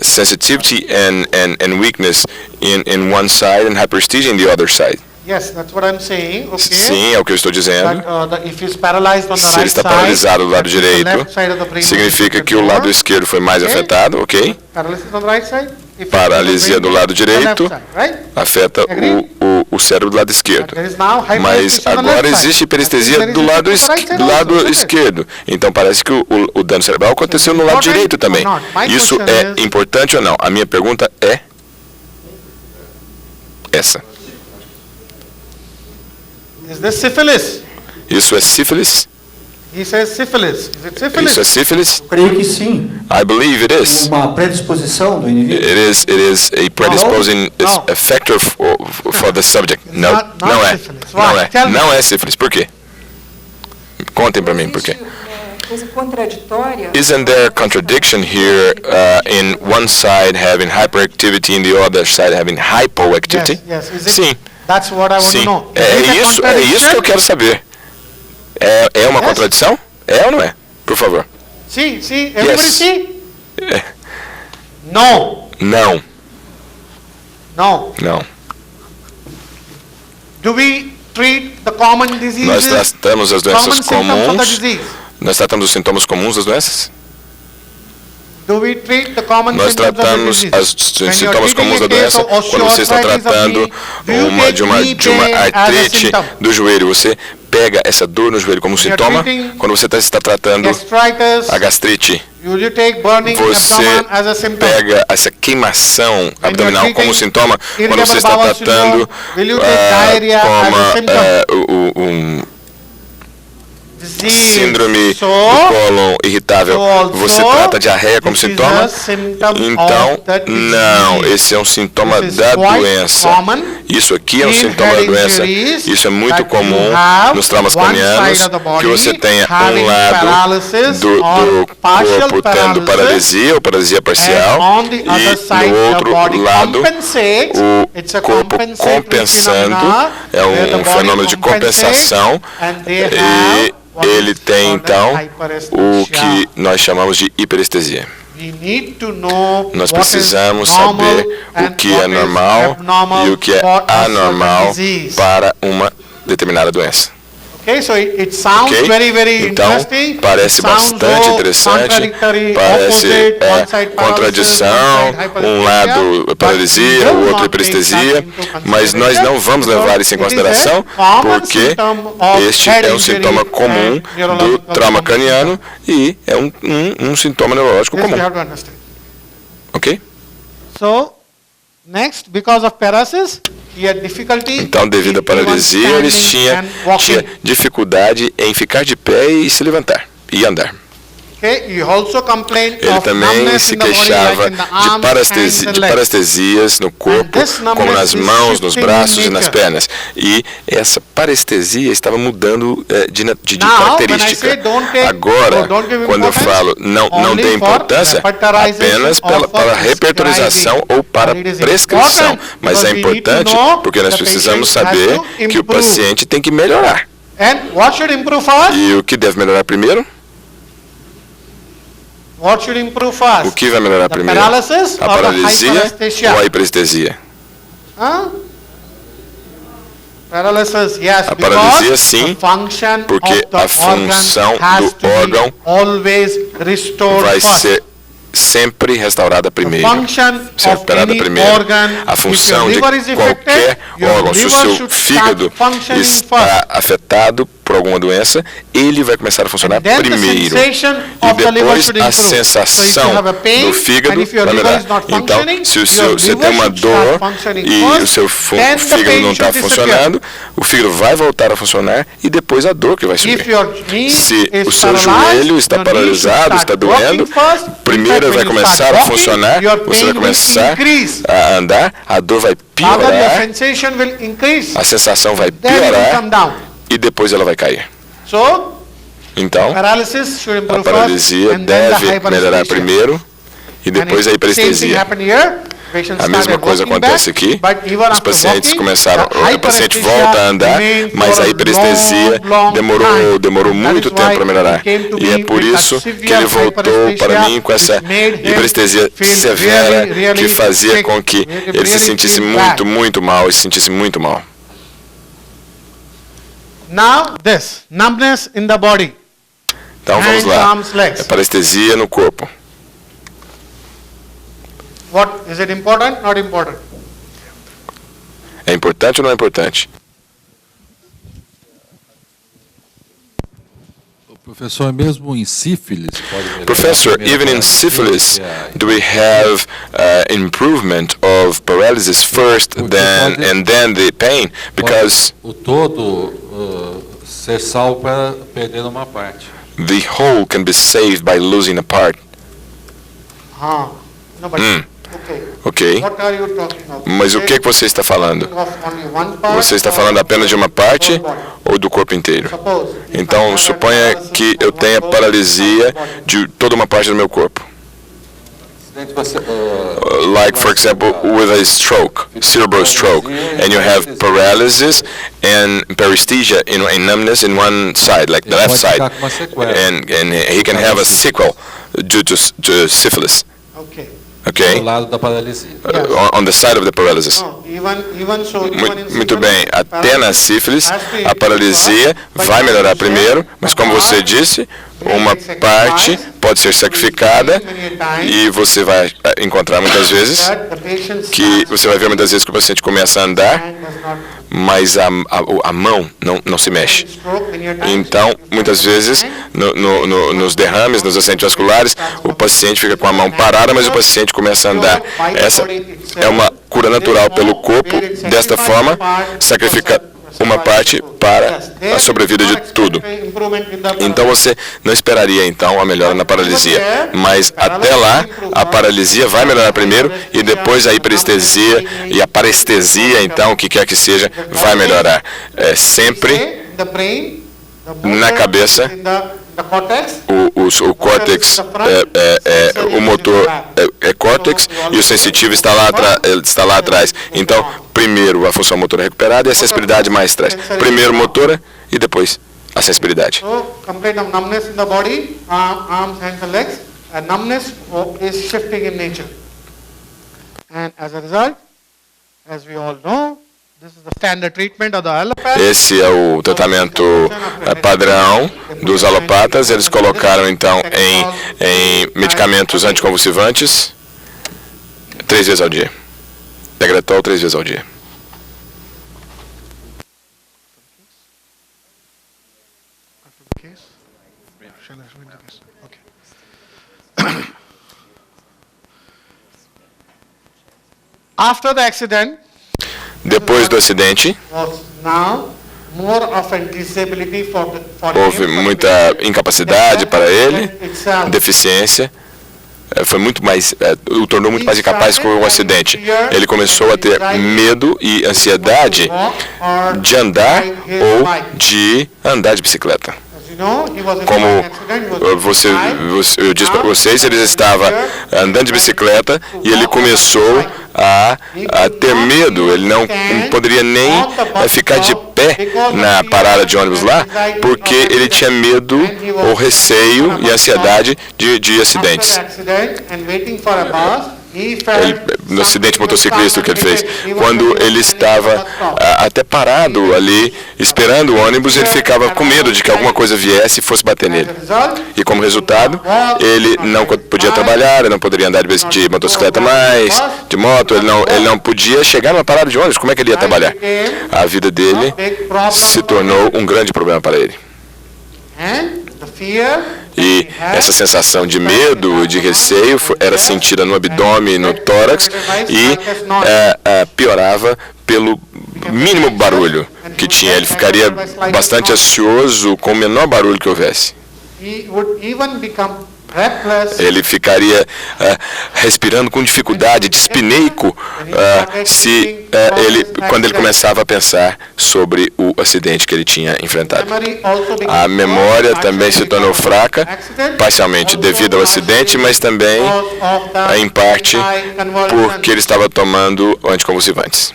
sensitivity and weakness in one side and hyperesthesia in the other side. Yes, that's what I'm saying, okay? Sim, é o que eu estou dizendo. If he's paralyzed on the Se ele right está side, paralisado do lado that means the direito, left side of the brain significa will be que o lado more. esquerdo foi mais Okay. afetado, ok? Paralysis on the right side. If Paralisia do lado the left direito side, right? afeta Agree? o cérebro do lado esquerdo. There is now Mas hyperestesia on the agora left side. existe hiperestesia There is do lado, hyperestesia on the right side do lado also, isn't it? esquerdo. Então parece que o dano cerebral aconteceu no lado Important direito or também. not? My Isso question é is- importante ou não? A minha pergunta é essa. Is this syphilis? Isso é sífilis? He says syphilis. Is it syphilis? Isso é sífilis? Creio que sim. I believe it is. Uma predisposição do indivíduo. It is a predisposing No. a factor for the subject. Não, not não é. syphilis. Não Why? é. Tell me. Não é sífilis. Por quê? Contem para mim por quê. Coisa contraditória. Isn't there a contradiction here in one side having hyperactivity and the other side having hypoactivity? Yes, yes. Is it? Sim, That's what I want to sim. know. É Is it a isso que eu contradiction? quero saber. É uma Yes. contradição? É ou não é? Por favor. See, everybody Yes. see? É. No, Não, no. não. Do we treat the common Nós diseases? tratamos as Common doenças symptoms of the comuns. disease. Nós tratamos os sintomas comuns das doenças? Do we treat the common Nós symptoms of the tratamos disease? os When you're sintomas treating comuns a da case doença of quando você está osteoarthritis of tratando knee, do you take de uma knee pain as a artrite symptom? do joelho. Você pega essa dor no joelho como You're sintoma. treating Quando você está tratando Gastritis, a gastrite, will you take burning você abdomen as a symptom? pega essa queimação abdominal como treating sintoma. Quando irritable você está bowel tratando syndrome, will you take diarrhea as a symptom? Disease. Síndrome So, do cólon irritável, so você also, trata diarreia como this is sintoma? a symptom Então, of the disease. não, esse é um sintoma This is da quite doença. common Isso aqui é um in sintoma da head doença. injuries Isso é muito that comum you have nos traumas one cranianos, side of the body que você tenha having um lado paralysis do or partial corpo tendo paralysis, paralisia ou paralisia parcial, and on the other side, e no the outro body lado compensates. It's o a corpo compensatory compensando, phenomena, é where the um body fenômeno de compensates, compensação, and they have e what ele is tem called então hyperestesia. o que nós chamamos de hiperestesia. We need to know Nós what is precisamos normal saber o and que what é is normal abnormal e o que é for a certain anormal disease. para uma determinada doença. Okay, so it sounds Ok? very, very Então, interesting. parece It sounds bastante so interessante, contradictory, parece opposite, one side paralysis, contradição, one side hyperestesia, um lado but paralisia, we o will outro not hiperestesia, take that into mas nós não vamos levar isso em because it is consideração, a common porque symptom of este head é um injury sintoma and comum do neurological trauma symptom. craniano e é um sintoma neurológico This we comum, have to understand. ok? So, next, because of paralysis, he had difficulty Então, devido à in paralisia, even eles standing tinham and walking. dificuldade em ficar de pé e se levantar e andar. Okay, he also complained Ele of também numbness se in the body, queixava like in the de arms, hands and legs. parestesias no corpo, this numbness como nas is mãos, nos shifting braços in e nas nature. pernas. E essa parestesia estava mudando de Now, when I característica. say don't take- Agora, or don't give quando eu importance, falo não only dê for importância, repertorization apenas or for para repertorização prescribing. ou para But it is prescrição. important Mas é because we need to importante know porque nós the precisamos patient has saber to que o improve. paciente tem que melhorar. And what should improve first? E o que deve melhorar primeiro? What should improve first? O que vai melhorar The primeiro? paralysis A or the paralisia hyperestesia? ou a hiperestesia? Huh? Paralysis, yes, A because paralisia, sim, the function porque of the a função organ has do to órgão be always restored vai first. ser sempre restaurada primeiro. function Ser of operada any primeiro. organ, A if função your de liver is qualquer affected, your órgão, se o liver seu should fígado start functioning está afetado por alguma doença, ele vai começar a funcionar And then the primeiro. sensation E of the liver depois should a improve. So if sensação you have a pain, do fígado and if your vai liver melhorar. is not Então, functioning, se your você liver tem uma should start dor functioning e first, o seu then the fígado pain não está should disappear. funcionando, o fígado vai voltar a funcionar e depois a dor que vai If subir. your knee Se is o seu paralyzed, joelho está your knee should paralisado, start está doendo, working first. primeiro In fact, vai when you começar start a walking, funcionar, your você pain vai will começar increase. a andar, a dor vai Rather, your piorar, sensation will increase. a sensação vai Then it will piorar come down. e depois ela vai cair. So, Então, paralysis should a improve paralisia first, and then the deve melhorar hyperestesia. primeiro e depois a And same thing hiperestesia. happened here. A mesma coisa acontece aqui. Os pacientes começaram, o paciente volta a andar, mas a hiperestesia demorou muito tempo para melhorar. E é por isso que ele voltou para mim com essa hiperestesia severa que fazia com que ele se sentisse muito mal e se sentisse muito mal. Now this numbness in the body. Então vamos lá. É parestesia no corpo. What is it important? Not important. É importante ou não é importante? Professor, mesmo em sífilis pode melhorar? Professor, even in syphilis, do we have improvement of paralysis first, and then the pain? Because o todo ser salvo para perder uma parte. The whole can be saved by losing a part. No, but Ok. What are you talking about? Mas o que você está falando? Você está falando apenas de uma parte ou do corpo inteiro? Então, suponha que eu tenha paralisia de toda uma parte do meu corpo. Like, for example, with a stroke, cerebral stroke, and you have paralysis and paresthesia in numbness in one side, like the left side, and he can have a sequel due to syphilis. Okay? On the side of the paralysis. Muito bem, até na sífilis, a paralisia vai melhorar primeiro, mas como você disse, uma parte pode ser sacrificada e você vai encontrar muitas vezes que você vai ver muitas vezes que o paciente começa a andar, mas a mão não se mexe. Então, muitas vezes, nos derrames, nos acidentes vasculares, o paciente fica com a mão parada, mas o paciente começa a andar. Essa é uma cura natural pelo corpo. Desta forma, sacrifica uma parte para a sobrevida de tudo. Então você não esperaria então a melhora na paralisia, mas até lá a paralisia vai melhorar primeiro e depois a hiperestesia e a parestesia, então o que quer que seja, vai melhorar. É sempre na cabeça. O córtex, o motor é córtex e o sensitivo está lá atrás. Então, primeiro a função motora recuperada e a sensibilidade mais atrás. Primeiro motora e depois a sensibilidade. Complaint of numbness in the body, arms, hands and legs, and numbness is shifting in nature. And as a result, as we all know, this is the standard treatment of the allopathy. Esse é o tratamento padrão dos alopatas. Eles colocaram então em medicamentos anticonvulsivantes 3 vezes ao dia. Tegretol 3 vezes ao dia. After the accident, depois do acidente, houve muita incapacidade para ele, deficiência. Foi muito mais, o tornou muito mais incapaz com o acidente. Ele começou a ter medo e ansiedade de andar ou de andar de bicicleta. Como eu disse para vocês, ele estava andando de bicicleta e ele começou a ter medo. Ele não poderia nem ficar de pé na parada de ônibus lá, porque ele tinha medo ou receio e ansiedade de acidentes. No acidente motociclista que ele fez, quando ele estava até parado ali, esperando o ônibus, ele ficava com medo de que alguma coisa viesse e fosse bater nele. E como resultado, ele não podia trabalhar, ele não poderia andar de motocicleta mais, de moto, ele não podia chegar numa parada de ônibus. Como é que ele ia trabalhar? A vida dele se tornou um grande problema para ele. E essa sensação de medo, de receio, era sentida no abdômen, no tórax, e piorava pelo mínimo barulho que tinha. Ele ficaria bastante ansioso com o menor barulho que houvesse. Ele ficaria respirando com dificuldade, dispineico, quando ele começava a pensar sobre o acidente que ele tinha enfrentado. A memória também se tornou fraca, parcialmente devido ao acidente, mas também, em parte, porque ele estava tomando anticonvulsivantes.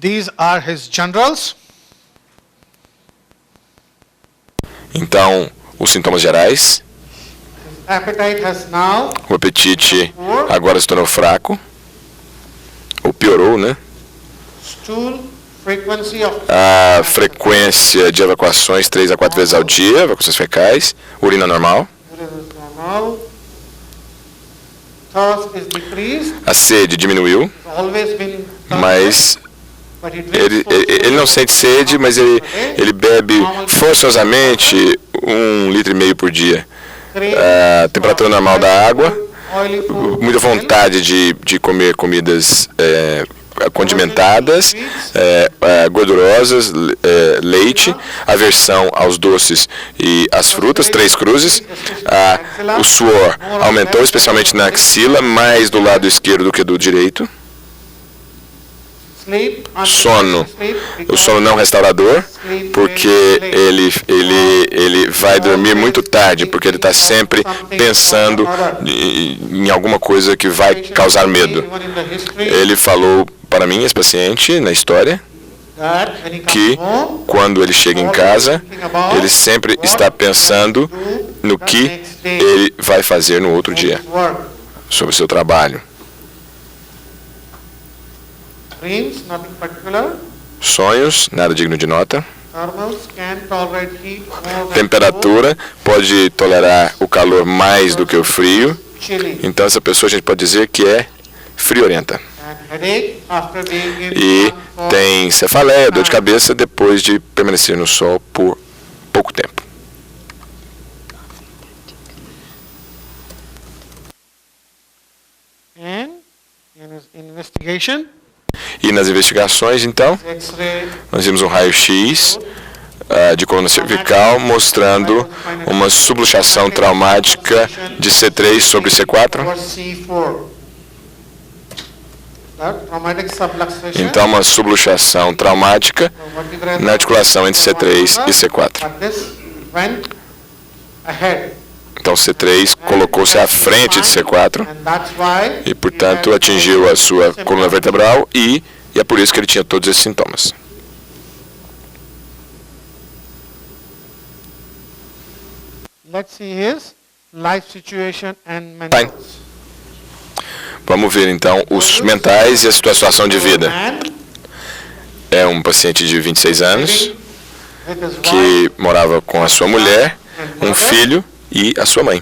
These are his generals. Então, os sintomas gerais. Appetite has now O apetite agora se tornou fraco, ou piorou, né? stool frequency of A frequência de evacuações 3 a 4 vezes ao dia, evacuações fecais, urina normal. normal. Thirst is decreased. A sede diminuiu, Always been mas but he drinks ele não sente sede, mas ele bebe forçosamente 1,5 litro por dia. A temperatura normal da água, muita vontade de comer comidas condimentadas, gordurosas, leite, aversão aos doces e às frutas, 3 cruzes. O suor aumentou, especialmente na axila, mais do lado esquerdo do que do direito. Sono, o sono não restaurador, porque ele vai dormir muito tarde, porque ele está sempre pensando em alguma coisa que vai causar medo. Ele falou para mim, esse paciente, na história, que quando ele chega em casa, ele sempre está pensando no que ele vai fazer no outro dia, sobre o seu trabalho. Dreams, nothing particular. Sonhos, nada digno de nota. Thermals can tolerate heat more than Temperatura, pode tolerar o calor mais do que o frio. chilly. Então essa pessoa a gente pode dizer que é friorenta. And headache after being in E sun for tem cefaleia, dor de cabeça, depois de permanecer no sol por pouco tempo. and in his investigation, E nas investigações, então, X-ray nós vimos um raio-x de coluna cervical mostrando uma subluxação traumática de C3 sobre C4. over C4. That traumatic subluxation. Então, uma subluxação traumática na articulação entre C3 e C4. But this went ahead. Então, C3 colocou-se à frente de C4 And that's why e, portanto, atingiu a sua coluna vertebral e é por isso que ele tinha todos esses sintomas. let's see his life situation and Fine. mentals. Vamos ver, então, os mentais e a situação de vida. Man É um paciente de 26 anos living with his wife que morava com a sua mulher, um filho e a sua mãe.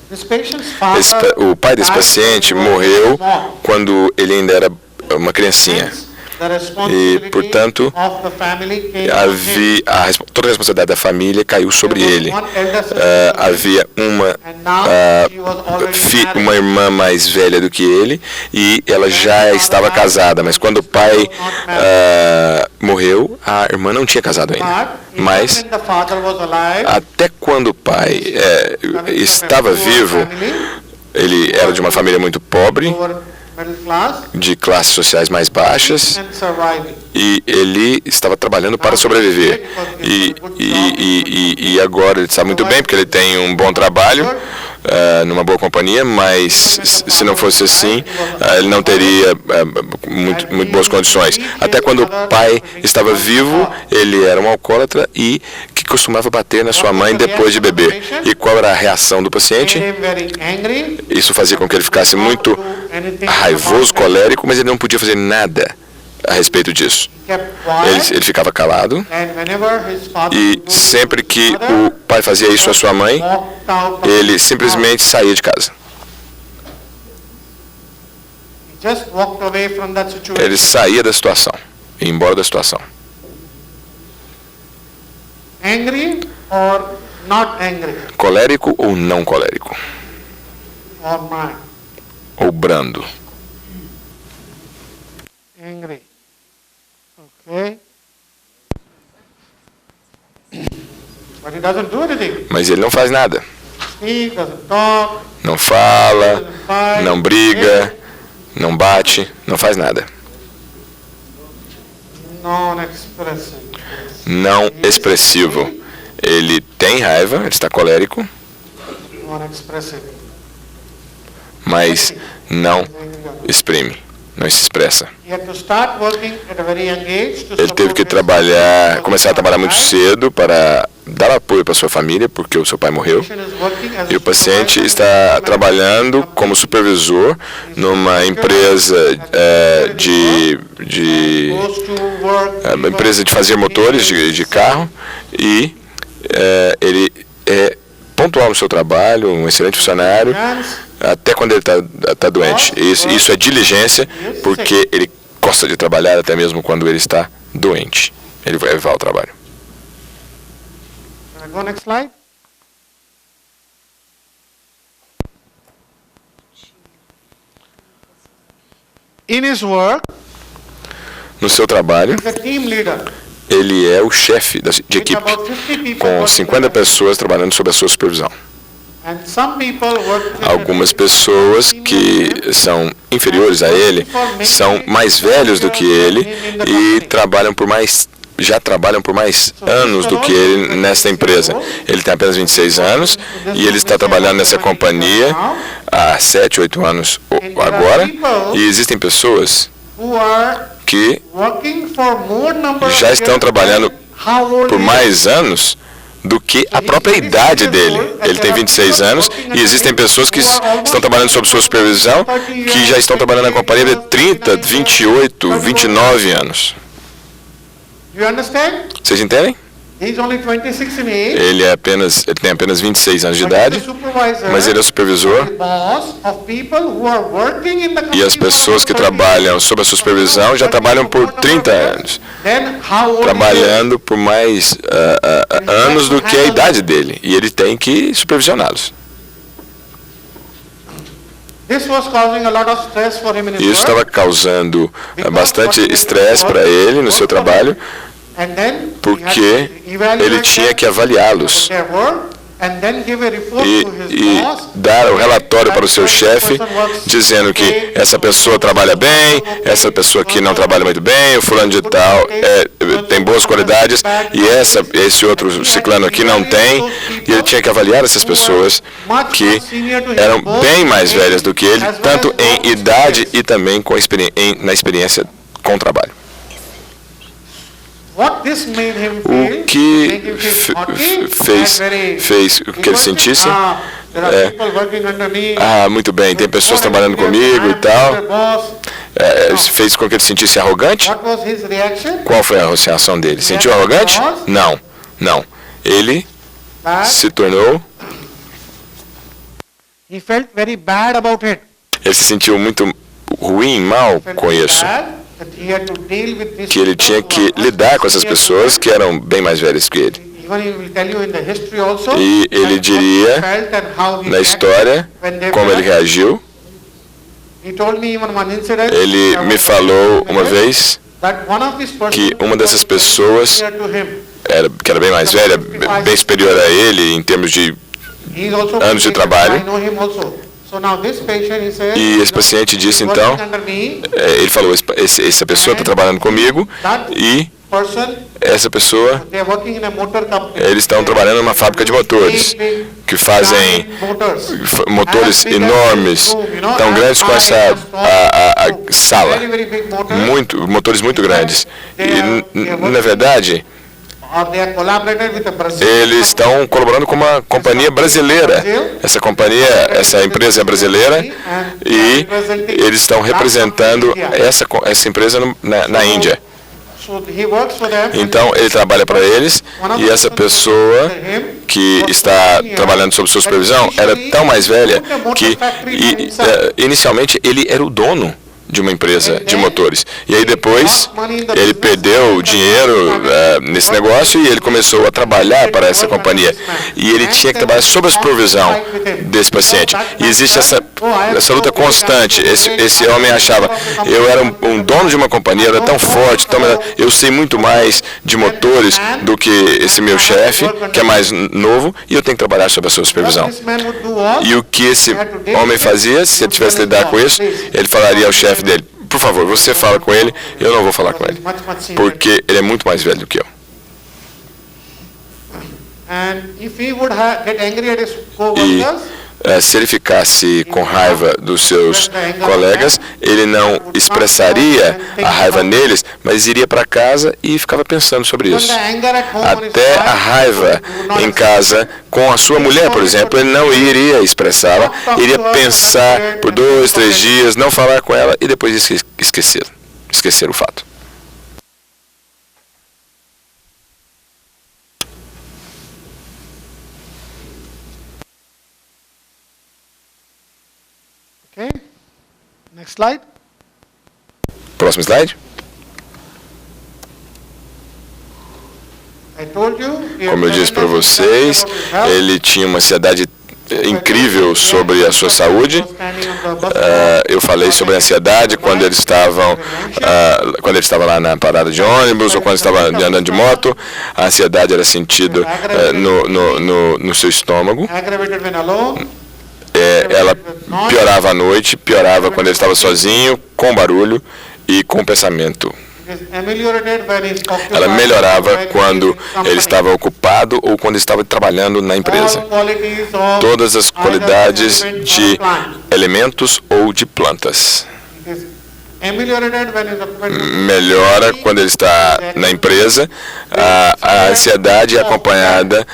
This patient's father O pai desse paciente morreu quando ele ainda era uma criancinha. the responsibility portanto, of the family came on him. Toda a responsabilidade da família caiu sobre ele. Havia uma irmã mais velha do que ele e ela já estava casada, mas quando o pai morreu, a irmã não tinha casado ainda. But Mas when the father was alive, até quando o pai estava vivo, ele era de uma família muito pobre, lower middle class, de classes sociais mais baixas, and surviving. e ele estava trabalhando para sobreviver. E agora ele está muito bem, porque ele tem um bom trabalho, numa boa companhia, mas se não fosse assim, ele não teria muito boas condições. Até quando o pai estava vivo, ele era um alcoólatra e que costumava bater na sua mãe depois de beber. E qual era a reação do paciente? Became very angry, Isso fazia com que ele ficasse muito raivoso, colérico, mas ele não podia fazer nada a respeito disso. kept quiet, Ele ficava calado and whenever his father e would go sempre to que his mother, o pai fazia isso à sua mãe, walked out of ele the simplesmente saía de casa. house. He just walked away from that situation. Ele saía da situação, ia embora da situação. Angry or not angry? Colérico ou não colérico? or mild? ou brando? Angry. Okay. But he doesn't do anything. Mas ele não faz nada. He doesn't talk. Não fala, não briga, não bate, não faz nada. Non-expressive. Não expressivo. Ele tem raiva, ele está colérico, Non-expressive. mas não exprime, não se expressa. He had to start working at a very young age to Ele teve support que his começar a trabalhar muito cedo para dar apoio para sua família, porque o seu pai morreu. patient is working as E a o paciente supervisor está in a trabalhando company. como supervisor numa empresa Goes to work, uma empresa de fazer motores de carro, e ele é pontual no seu trabalho, um excelente funcionário, até quando ele está doente. Isso é diligência, porque ele gosta de trabalhar até mesmo quando ele está doente. Ele vai ao trabalho. Can I go next slide? In his work, No seu trabalho, he's a team leader. ele é o chefe de equipe, com 50 pessoas trabalhando sob a sua supervisão. And some people work with Algumas pessoas que são inferiores a ele são mais velhos do que ele e já trabalham por mais anos do que ele nessa empresa. Ele tem apenas 26 anos e ele está trabalhando nessa companhia há 7, 8 anos agora. E existem pessoas who are que working for more number of já estão years trabalhando than how old por he is. mais anos do que a própria idade dele. Ele tem 26 anos e existem pessoas que estão trabalhando sob sua supervisão que já estão trabalhando na companhia de 30, 28, 29 anos. You understand? Vocês entendem? He's only 26 in age. Ele tem apenas 26 anos de idade, mas ele é o supervisor, boss of people who are working in the e as pessoas que trabalham sob a sua supervisão já trabalham por 30 anos, Then how old trabalhando por mais anos do que a idade dele, e ele tem que supervisioná-los. This was causing a lot of stress for him in his E isso estava work. causando bastante estresse para ele no seu trabalho, And then porque ele tinha que avaliá-los their work and then give a report e, to his e boss. dar o relatório para o seu chefe, dizendo que essa pessoa trabalha bem, essa pessoa aqui não trabalha muito bem, o fulano de tal tem boas qualidades e esse outro ciclano aqui não tem. E ele tinha que avaliar essas pessoas que eram bem mais velhas do que ele, tanto em idade e também na experiência com o trabalho. What this made him O feel, que make him feel happy, fez com que ele sentisse, there are people working under me, muito bem, tem pessoas trabalhando comigo e tal, fez com que ele sentisse arrogante. What was his reaction? Qual foi a reação dele? Sentiu arrogante? Não, não. Ele That se tornou, he felt very bad about it. ele se sentiu muito ruim, mal Felt com very isso, bad that he had to deal with these que ele people tinha who que are much lidar com essas senior pessoas to que eram bem mais velhas que ele. him. Even he will tell you in the history also, E ele that what diria he felt and how he na reacted história when they como were- ele reagiu. He told me even one incident, Ele me falou uma vez that one of his que persons uma dessas was very pessoas senior to him. que era bem mais velha, bem superior a ele em termos de He is also anos de patient, trabalho. I know him also. So now this patient, he said, E esse paciente disse working então, under me, ele falou, essa pessoa está trabalhando comigo e person, essa pessoa, they are working in a motor company. eles estão trabalhando numa fábrica de motores, que fazem motors. motores enormes, tão grandes com essa a sala, Very, very big motor. motores muito grandes. E, na verdade, Or they are collaborated with a Brazilian eles estão colaborando com uma companhia brasileira. Essa empresa é brasileira e eles estão representando essa empresa na Índia. So he works for them. Então ele trabalha para eles e essa pessoa que está trabalhando sob sua supervisão era tão mais velha que inicialmente ele era o dono de uma empresa de motores. E aí depois ele perdeu o dinheiro nesse negócio e ele começou a trabalhar para essa companhia. E ele tinha que trabalhar sob a supervisão desse paciente. E existe essa luta constante. Esse homem achava, eu era um dono de uma companhia, era tão forte, eu sei muito mais de motores do que esse meu chefe, que é mais novo, e eu tenho que trabalhar sob a sua supervisão. E o que esse homem fazia, se ele tivesse que lidar com isso, ele falaria ao chefe dele, por favor, você fala com ele, eu não vou falar com ele, porque ele é muito mais velho do que eu. E se ele ficasse com raiva dos seus colegas, ele não expressaria a raiva neles, mas iria para casa e ficava pensando sobre isso. Até a raiva em casa com a sua mulher, por exemplo, ele não iria expressá-la, iria pensar por 2, 3 dias, não falar com ela e depois esquecer o fato. Okay. Next slide. Próximo slide. Como eu disse para vocês, ele tinha uma ansiedade incrível sobre a sua saúde. Eu falei sobre a ansiedade quando ele estava lá na parada de ônibus ou quando estava andando de moto. A ansiedade era sentida no seu estômago. Ela piorava à noite, piorava quando ele estava sozinho, com barulho e com pensamento. Ela melhorava quando ele estava ocupado ou quando estava trabalhando na empresa. Todas as qualidades de elementos ou de plantas. Melhora quando ele está na empresa. A ansiedade é acompanhada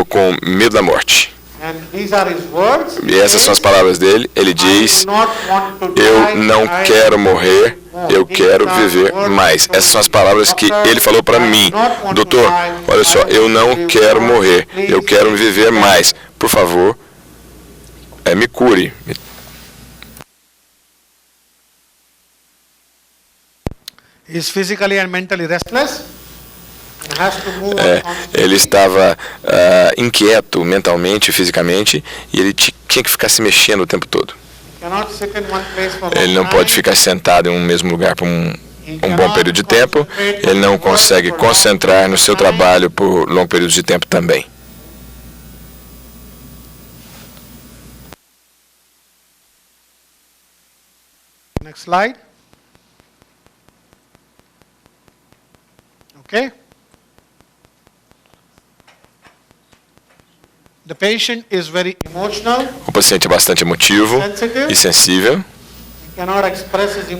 com medo da morte. E essas são as palavras dele. Ele diz, eu não quero morrer, eu quero viver mais. Essas são as palavras que ele falou para mim. Doutor, olha só, eu não quero morrer, eu quero viver mais. Por favor, me cure. He's physically and mentally restless. Ele estava inquieto mentalmente e fisicamente e ele tinha que ficar se mexendo o tempo todo. Ele não pode ficar sentado em um mesmo lugar por um bom período de tempo. Ele não consegue concentrar no seu trabalho por longo período de tempo também. Next slide. Okay. The patient is very emotional, o paciente é bastante emotivo e sensível.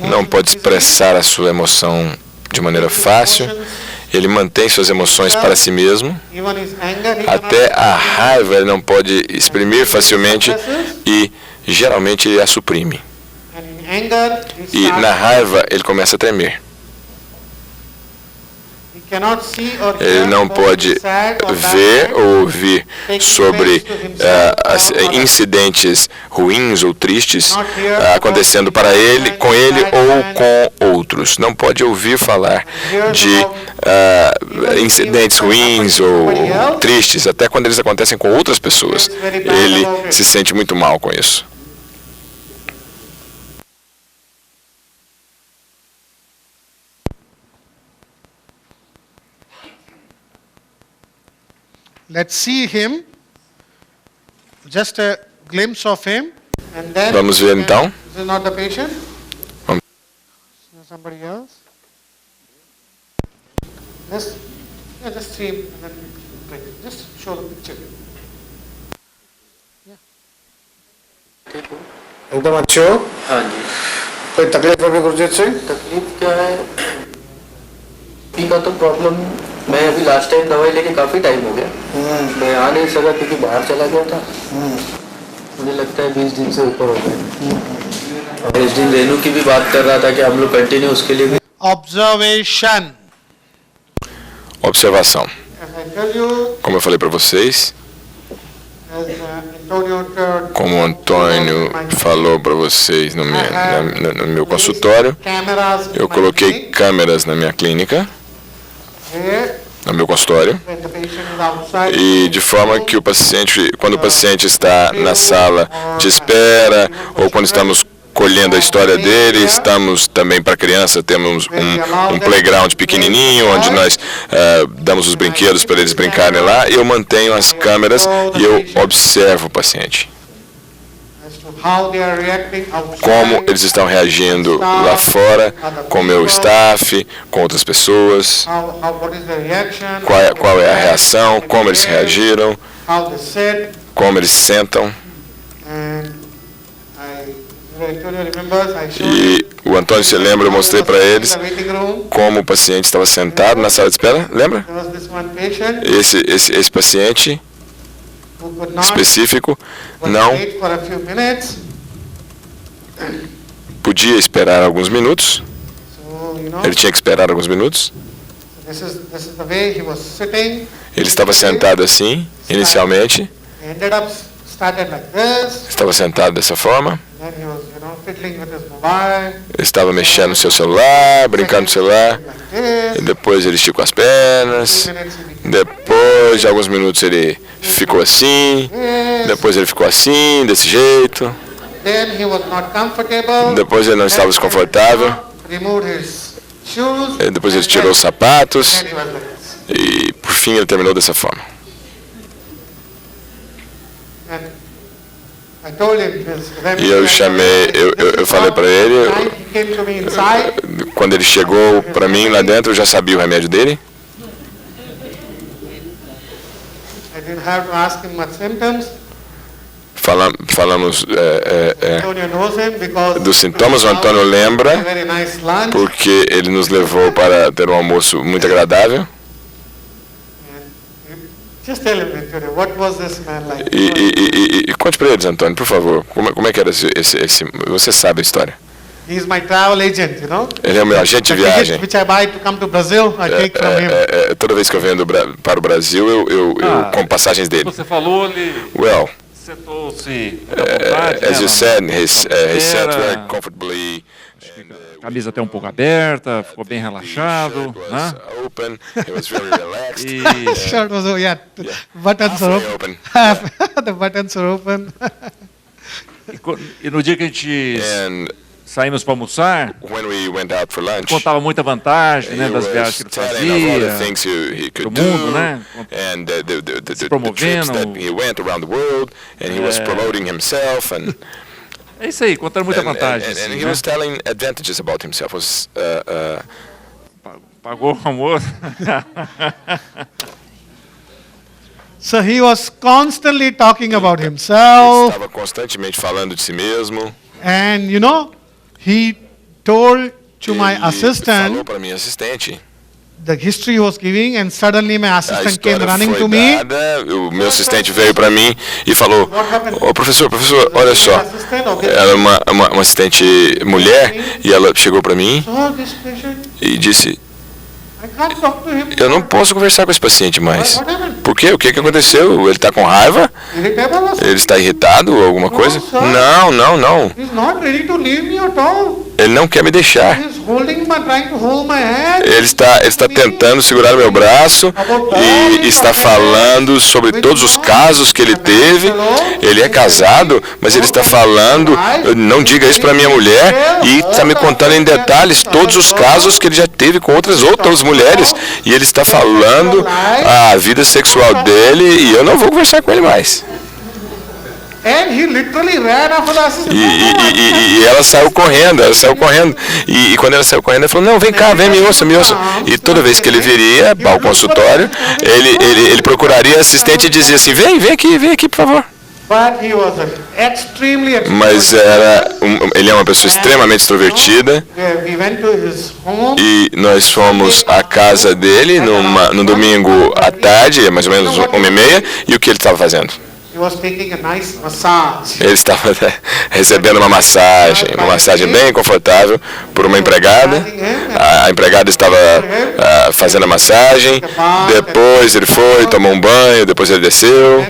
Não pode expressar a sua emoção de maneira fácil. Ele mantém suas emoções para si mesmo. Até a raiva ele não pode exprimir facilmente e geralmente ele a suprime. E na raiva ele começa a tremer. Ele não pode ver ou ouvir sobre incidentes ruins ou tristes acontecendo para ele, com ele ou com outros. Não pode ouvir falar de incidentes ruins ou tristes, até quando eles acontecem com outras pessoas. Ele se sente muito mal com isso. Let's see him, just a glimpse of him, and then vamos ver então. This is not the patient. Vamos. Somebody else. Just see him, and then just show the picture. एकदम अच्छे हो? हाँ जी। कोई तकलीफ है गुरजीत सिंह? तकलीफ क्या है? पी का तो प्रॉब्लम, मैं अभी लास्ट टाइम दवाई लेके काफ़ी टाइम हो गया। मैं आ नहीं सका क्योंकि बाहर चला गया था। मुझे लगता है 20 दिन से ऊपर हो गए। और इस दिन रेनू की भी बात कर रहा था कि हम लोग कंटिन्यू उसके लिए भी Observação. Como eu falei para vocês, Como o Antônio falou para vocês no meu consultório, eu coloquei câmeras na minha clínica, no meu consultório, e de forma que o paciente, quando o paciente está na sala de espera, ou quando estamos colhendo a história dele, estamos também para criança, temos um playground pequenininho, onde nós damos os brinquedos para eles brincarem lá, eu mantenho as câmeras e eu observo o paciente. Como eles estão reagindo lá fora, com o meu staff, com outras pessoas, qual é a reação, como eles reagiram, como eles se sentam. E o Antônio se lembra, eu mostrei para eles como o paciente estava sentado na sala de espera, lembra? Esse paciente específico não podia esperar alguns minutos, ele tinha que esperar alguns minutos. Ele estava sentado assim, inicialmente, estava sentado dessa forma, ele estava mexendo no seu celular, brincando no celular, e depois ele esticou as pernas, depois de alguns minutos ele ficou assim, depois ele ficou assim, desse jeito, depois ele não estava desconfortável, depois ele tirou os sapatos, e por fim ele terminou dessa forma. E eu falei para ele, quando ele chegou para mim lá dentro, eu já sabia o remédio dele. Falamos dos sintomas, o Antônio lembra, porque ele nos levou para ter um almoço muito agradável. E conte para eles, Antônio, por favor, como é que era esse você sabe a história. He's my travel agent, you know? Ele é o meu agente de viagem. Which I buy to come to Brazil, I take from him. Toda vez que eu venho para o Brasil, eu compro passagens dele. Você falou, ele sentou-se à vontade, as you said, he sat very comfortably. Camisa até um pouco aberta, ficou bem relaxado, né? Open, he was very relaxed. Shirt was buttons are open. The buttons are open. E no dia que a gente saímos para almoçar, contava muita vantagem, né, das viagens que ele fazia, do mundo, né, se promovendo. É isso aí, contando muita vantagem. And he was telling advantages about himself. Pagou o almoço. So he was constantly talking about himself. Estava constantemente falando de si mesmo. And you know, he told to my assistant. Falou para minha assistente. The history he was giving, and suddenly my assistant came running to me. O meu assistente veio para mim e falou: professor, olha só. Ela é uma assistente mulher e ela chegou para mim e disse: eu não posso conversar com esse paciente mais. Por quê? O que aconteceu? Ele está com raiva? Ele está irritado ou alguma coisa? Não. Ele não quer me deixar. Ele está tentando segurar meu braço e está falando sobre todos os casos que ele teve. Ele é casado, mas ele está falando, não diga isso para minha mulher, e está me contando em detalhes todos os casos que ele já teve com outras mulheres. E ele está falando a vida sexual dele e eu não vou conversar com ele mais. E ela saiu correndo. E quando ela saiu correndo, ela falou: não, vem cá, vem, me ouça. E toda vez que ele viria ao consultório, ele procuraria assistente e dizia assim: vem aqui, por favor. Mas ele é uma pessoa extremamente extrovertida. E nós fomos à casa dele no domingo à tarde, mais ou menos 1h30, e o que ele estava fazendo? He was taking a nice massage. Ele estava recebendo uma massagem bem confortável por uma empregada. A empregada estava fazendo a massagem, depois ele foi, tomou um banho, depois ele desceu,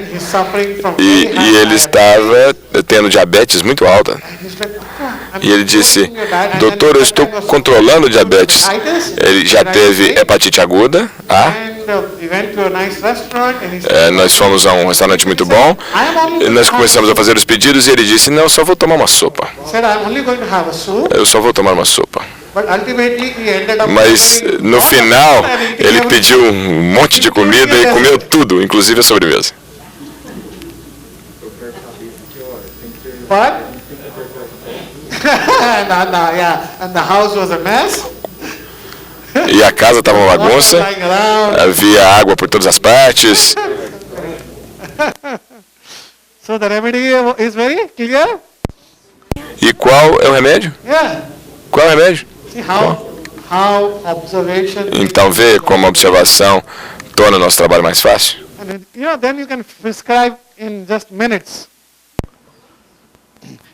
e ele estava tendo diabetes muito alta. E ele disse, doutor, eu estou controlando o diabetes. Ele já teve hepatite aguda, nós fomos a um restaurante muito bom, e nós começamos a fazer os pedidos e ele disse, não, eu só vou tomar uma sopa. Eu só vou tomar uma sopa. Mas no final ele pediu um monte de comida e comeu tudo, inclusive a sobremesa. And the house was a mess. E a casa estava uma bagunça, havia água por todas as partes. So the remedy is very clear. E qual é o remédio? Qual é o remédio? See how observation. Então vê como a observação torna o nosso trabalho mais fácil. And then you can prescribe in just minutes.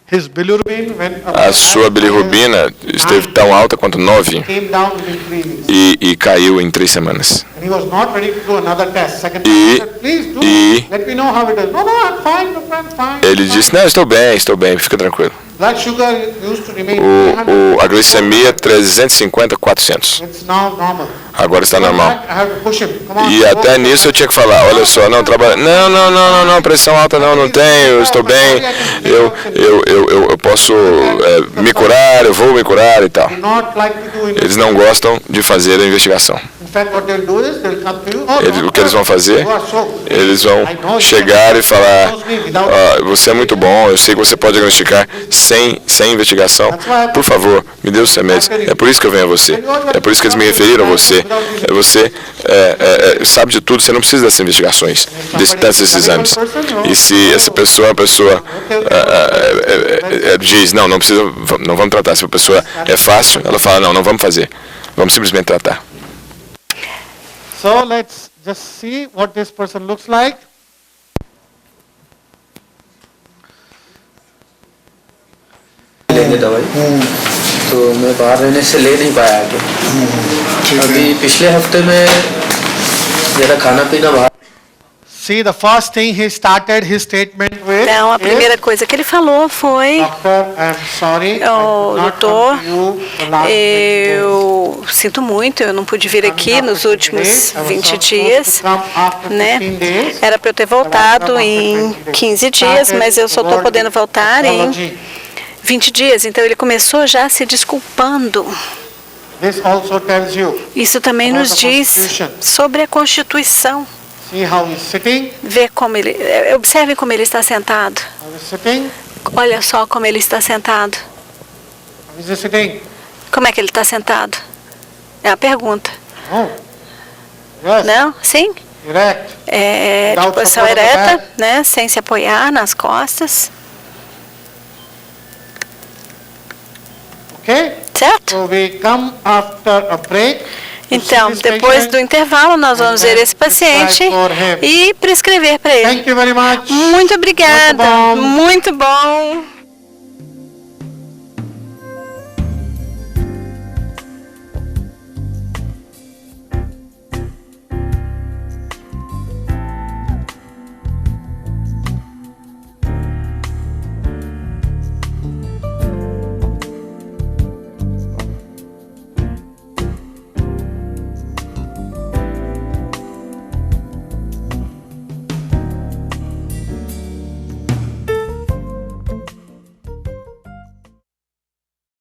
His bilirubin a sua bilirrubina esteve tão alta quanto 9 e caiu em 3 semanas. Ele disse, não, estou bem, fica tranquilo. A glicemia 350, 400. Agora está normal. E até nisso eu tinha que falar, olha só, não, pressão alta não tenho, eu estou bem, eu posso me curar, eu vou me curar e tal. Eles não gostam de fazer a investigação. O que eles vão fazer? Eles vão chegar e falar, você é muito bom, eu sei que você pode diagnosticar sem investigação. Por favor, me dê os remédios. É por isso que eu venho a você. É por isso que eles me referiram a você. Você sabe de tudo, você não precisa dessas investigações, desses exames. E se essa pessoa, diz, não precisa, não vamos tratar. Se a pessoa é fácil, ela fala, não vamos fazer. Vamos simplesmente tratar. So let's just see what this person looks like. लेंगे दवाई तो मैं बाहर रहने से ले नहीं पाया आगे अभी पिछले हफ्ते में जरा खाना पीना बाहर. See, the first thing he started his statement with. Então, a primeira coisa que ele falou foi: doutor, eu sinto muito, eu não pude vir aqui nos últimos 20 dias, né? Era para eu ter voltado em 15 dias, mas eu só estou podendo voltar em 20 dias. Então, ele começou já se desculpando. Isso também nos diz sobre a Constituição. Observe como ele está sentado. Olha só como ele está sentado. Como é que ele está sentado? É a pergunta. Não? Sim? De posição ereta, né? Sem se apoiar nas costas. Certo? Então, depois do intervalo, nós vamos ver esse paciente e prescrever para ele. Muito obrigada. Muito bom.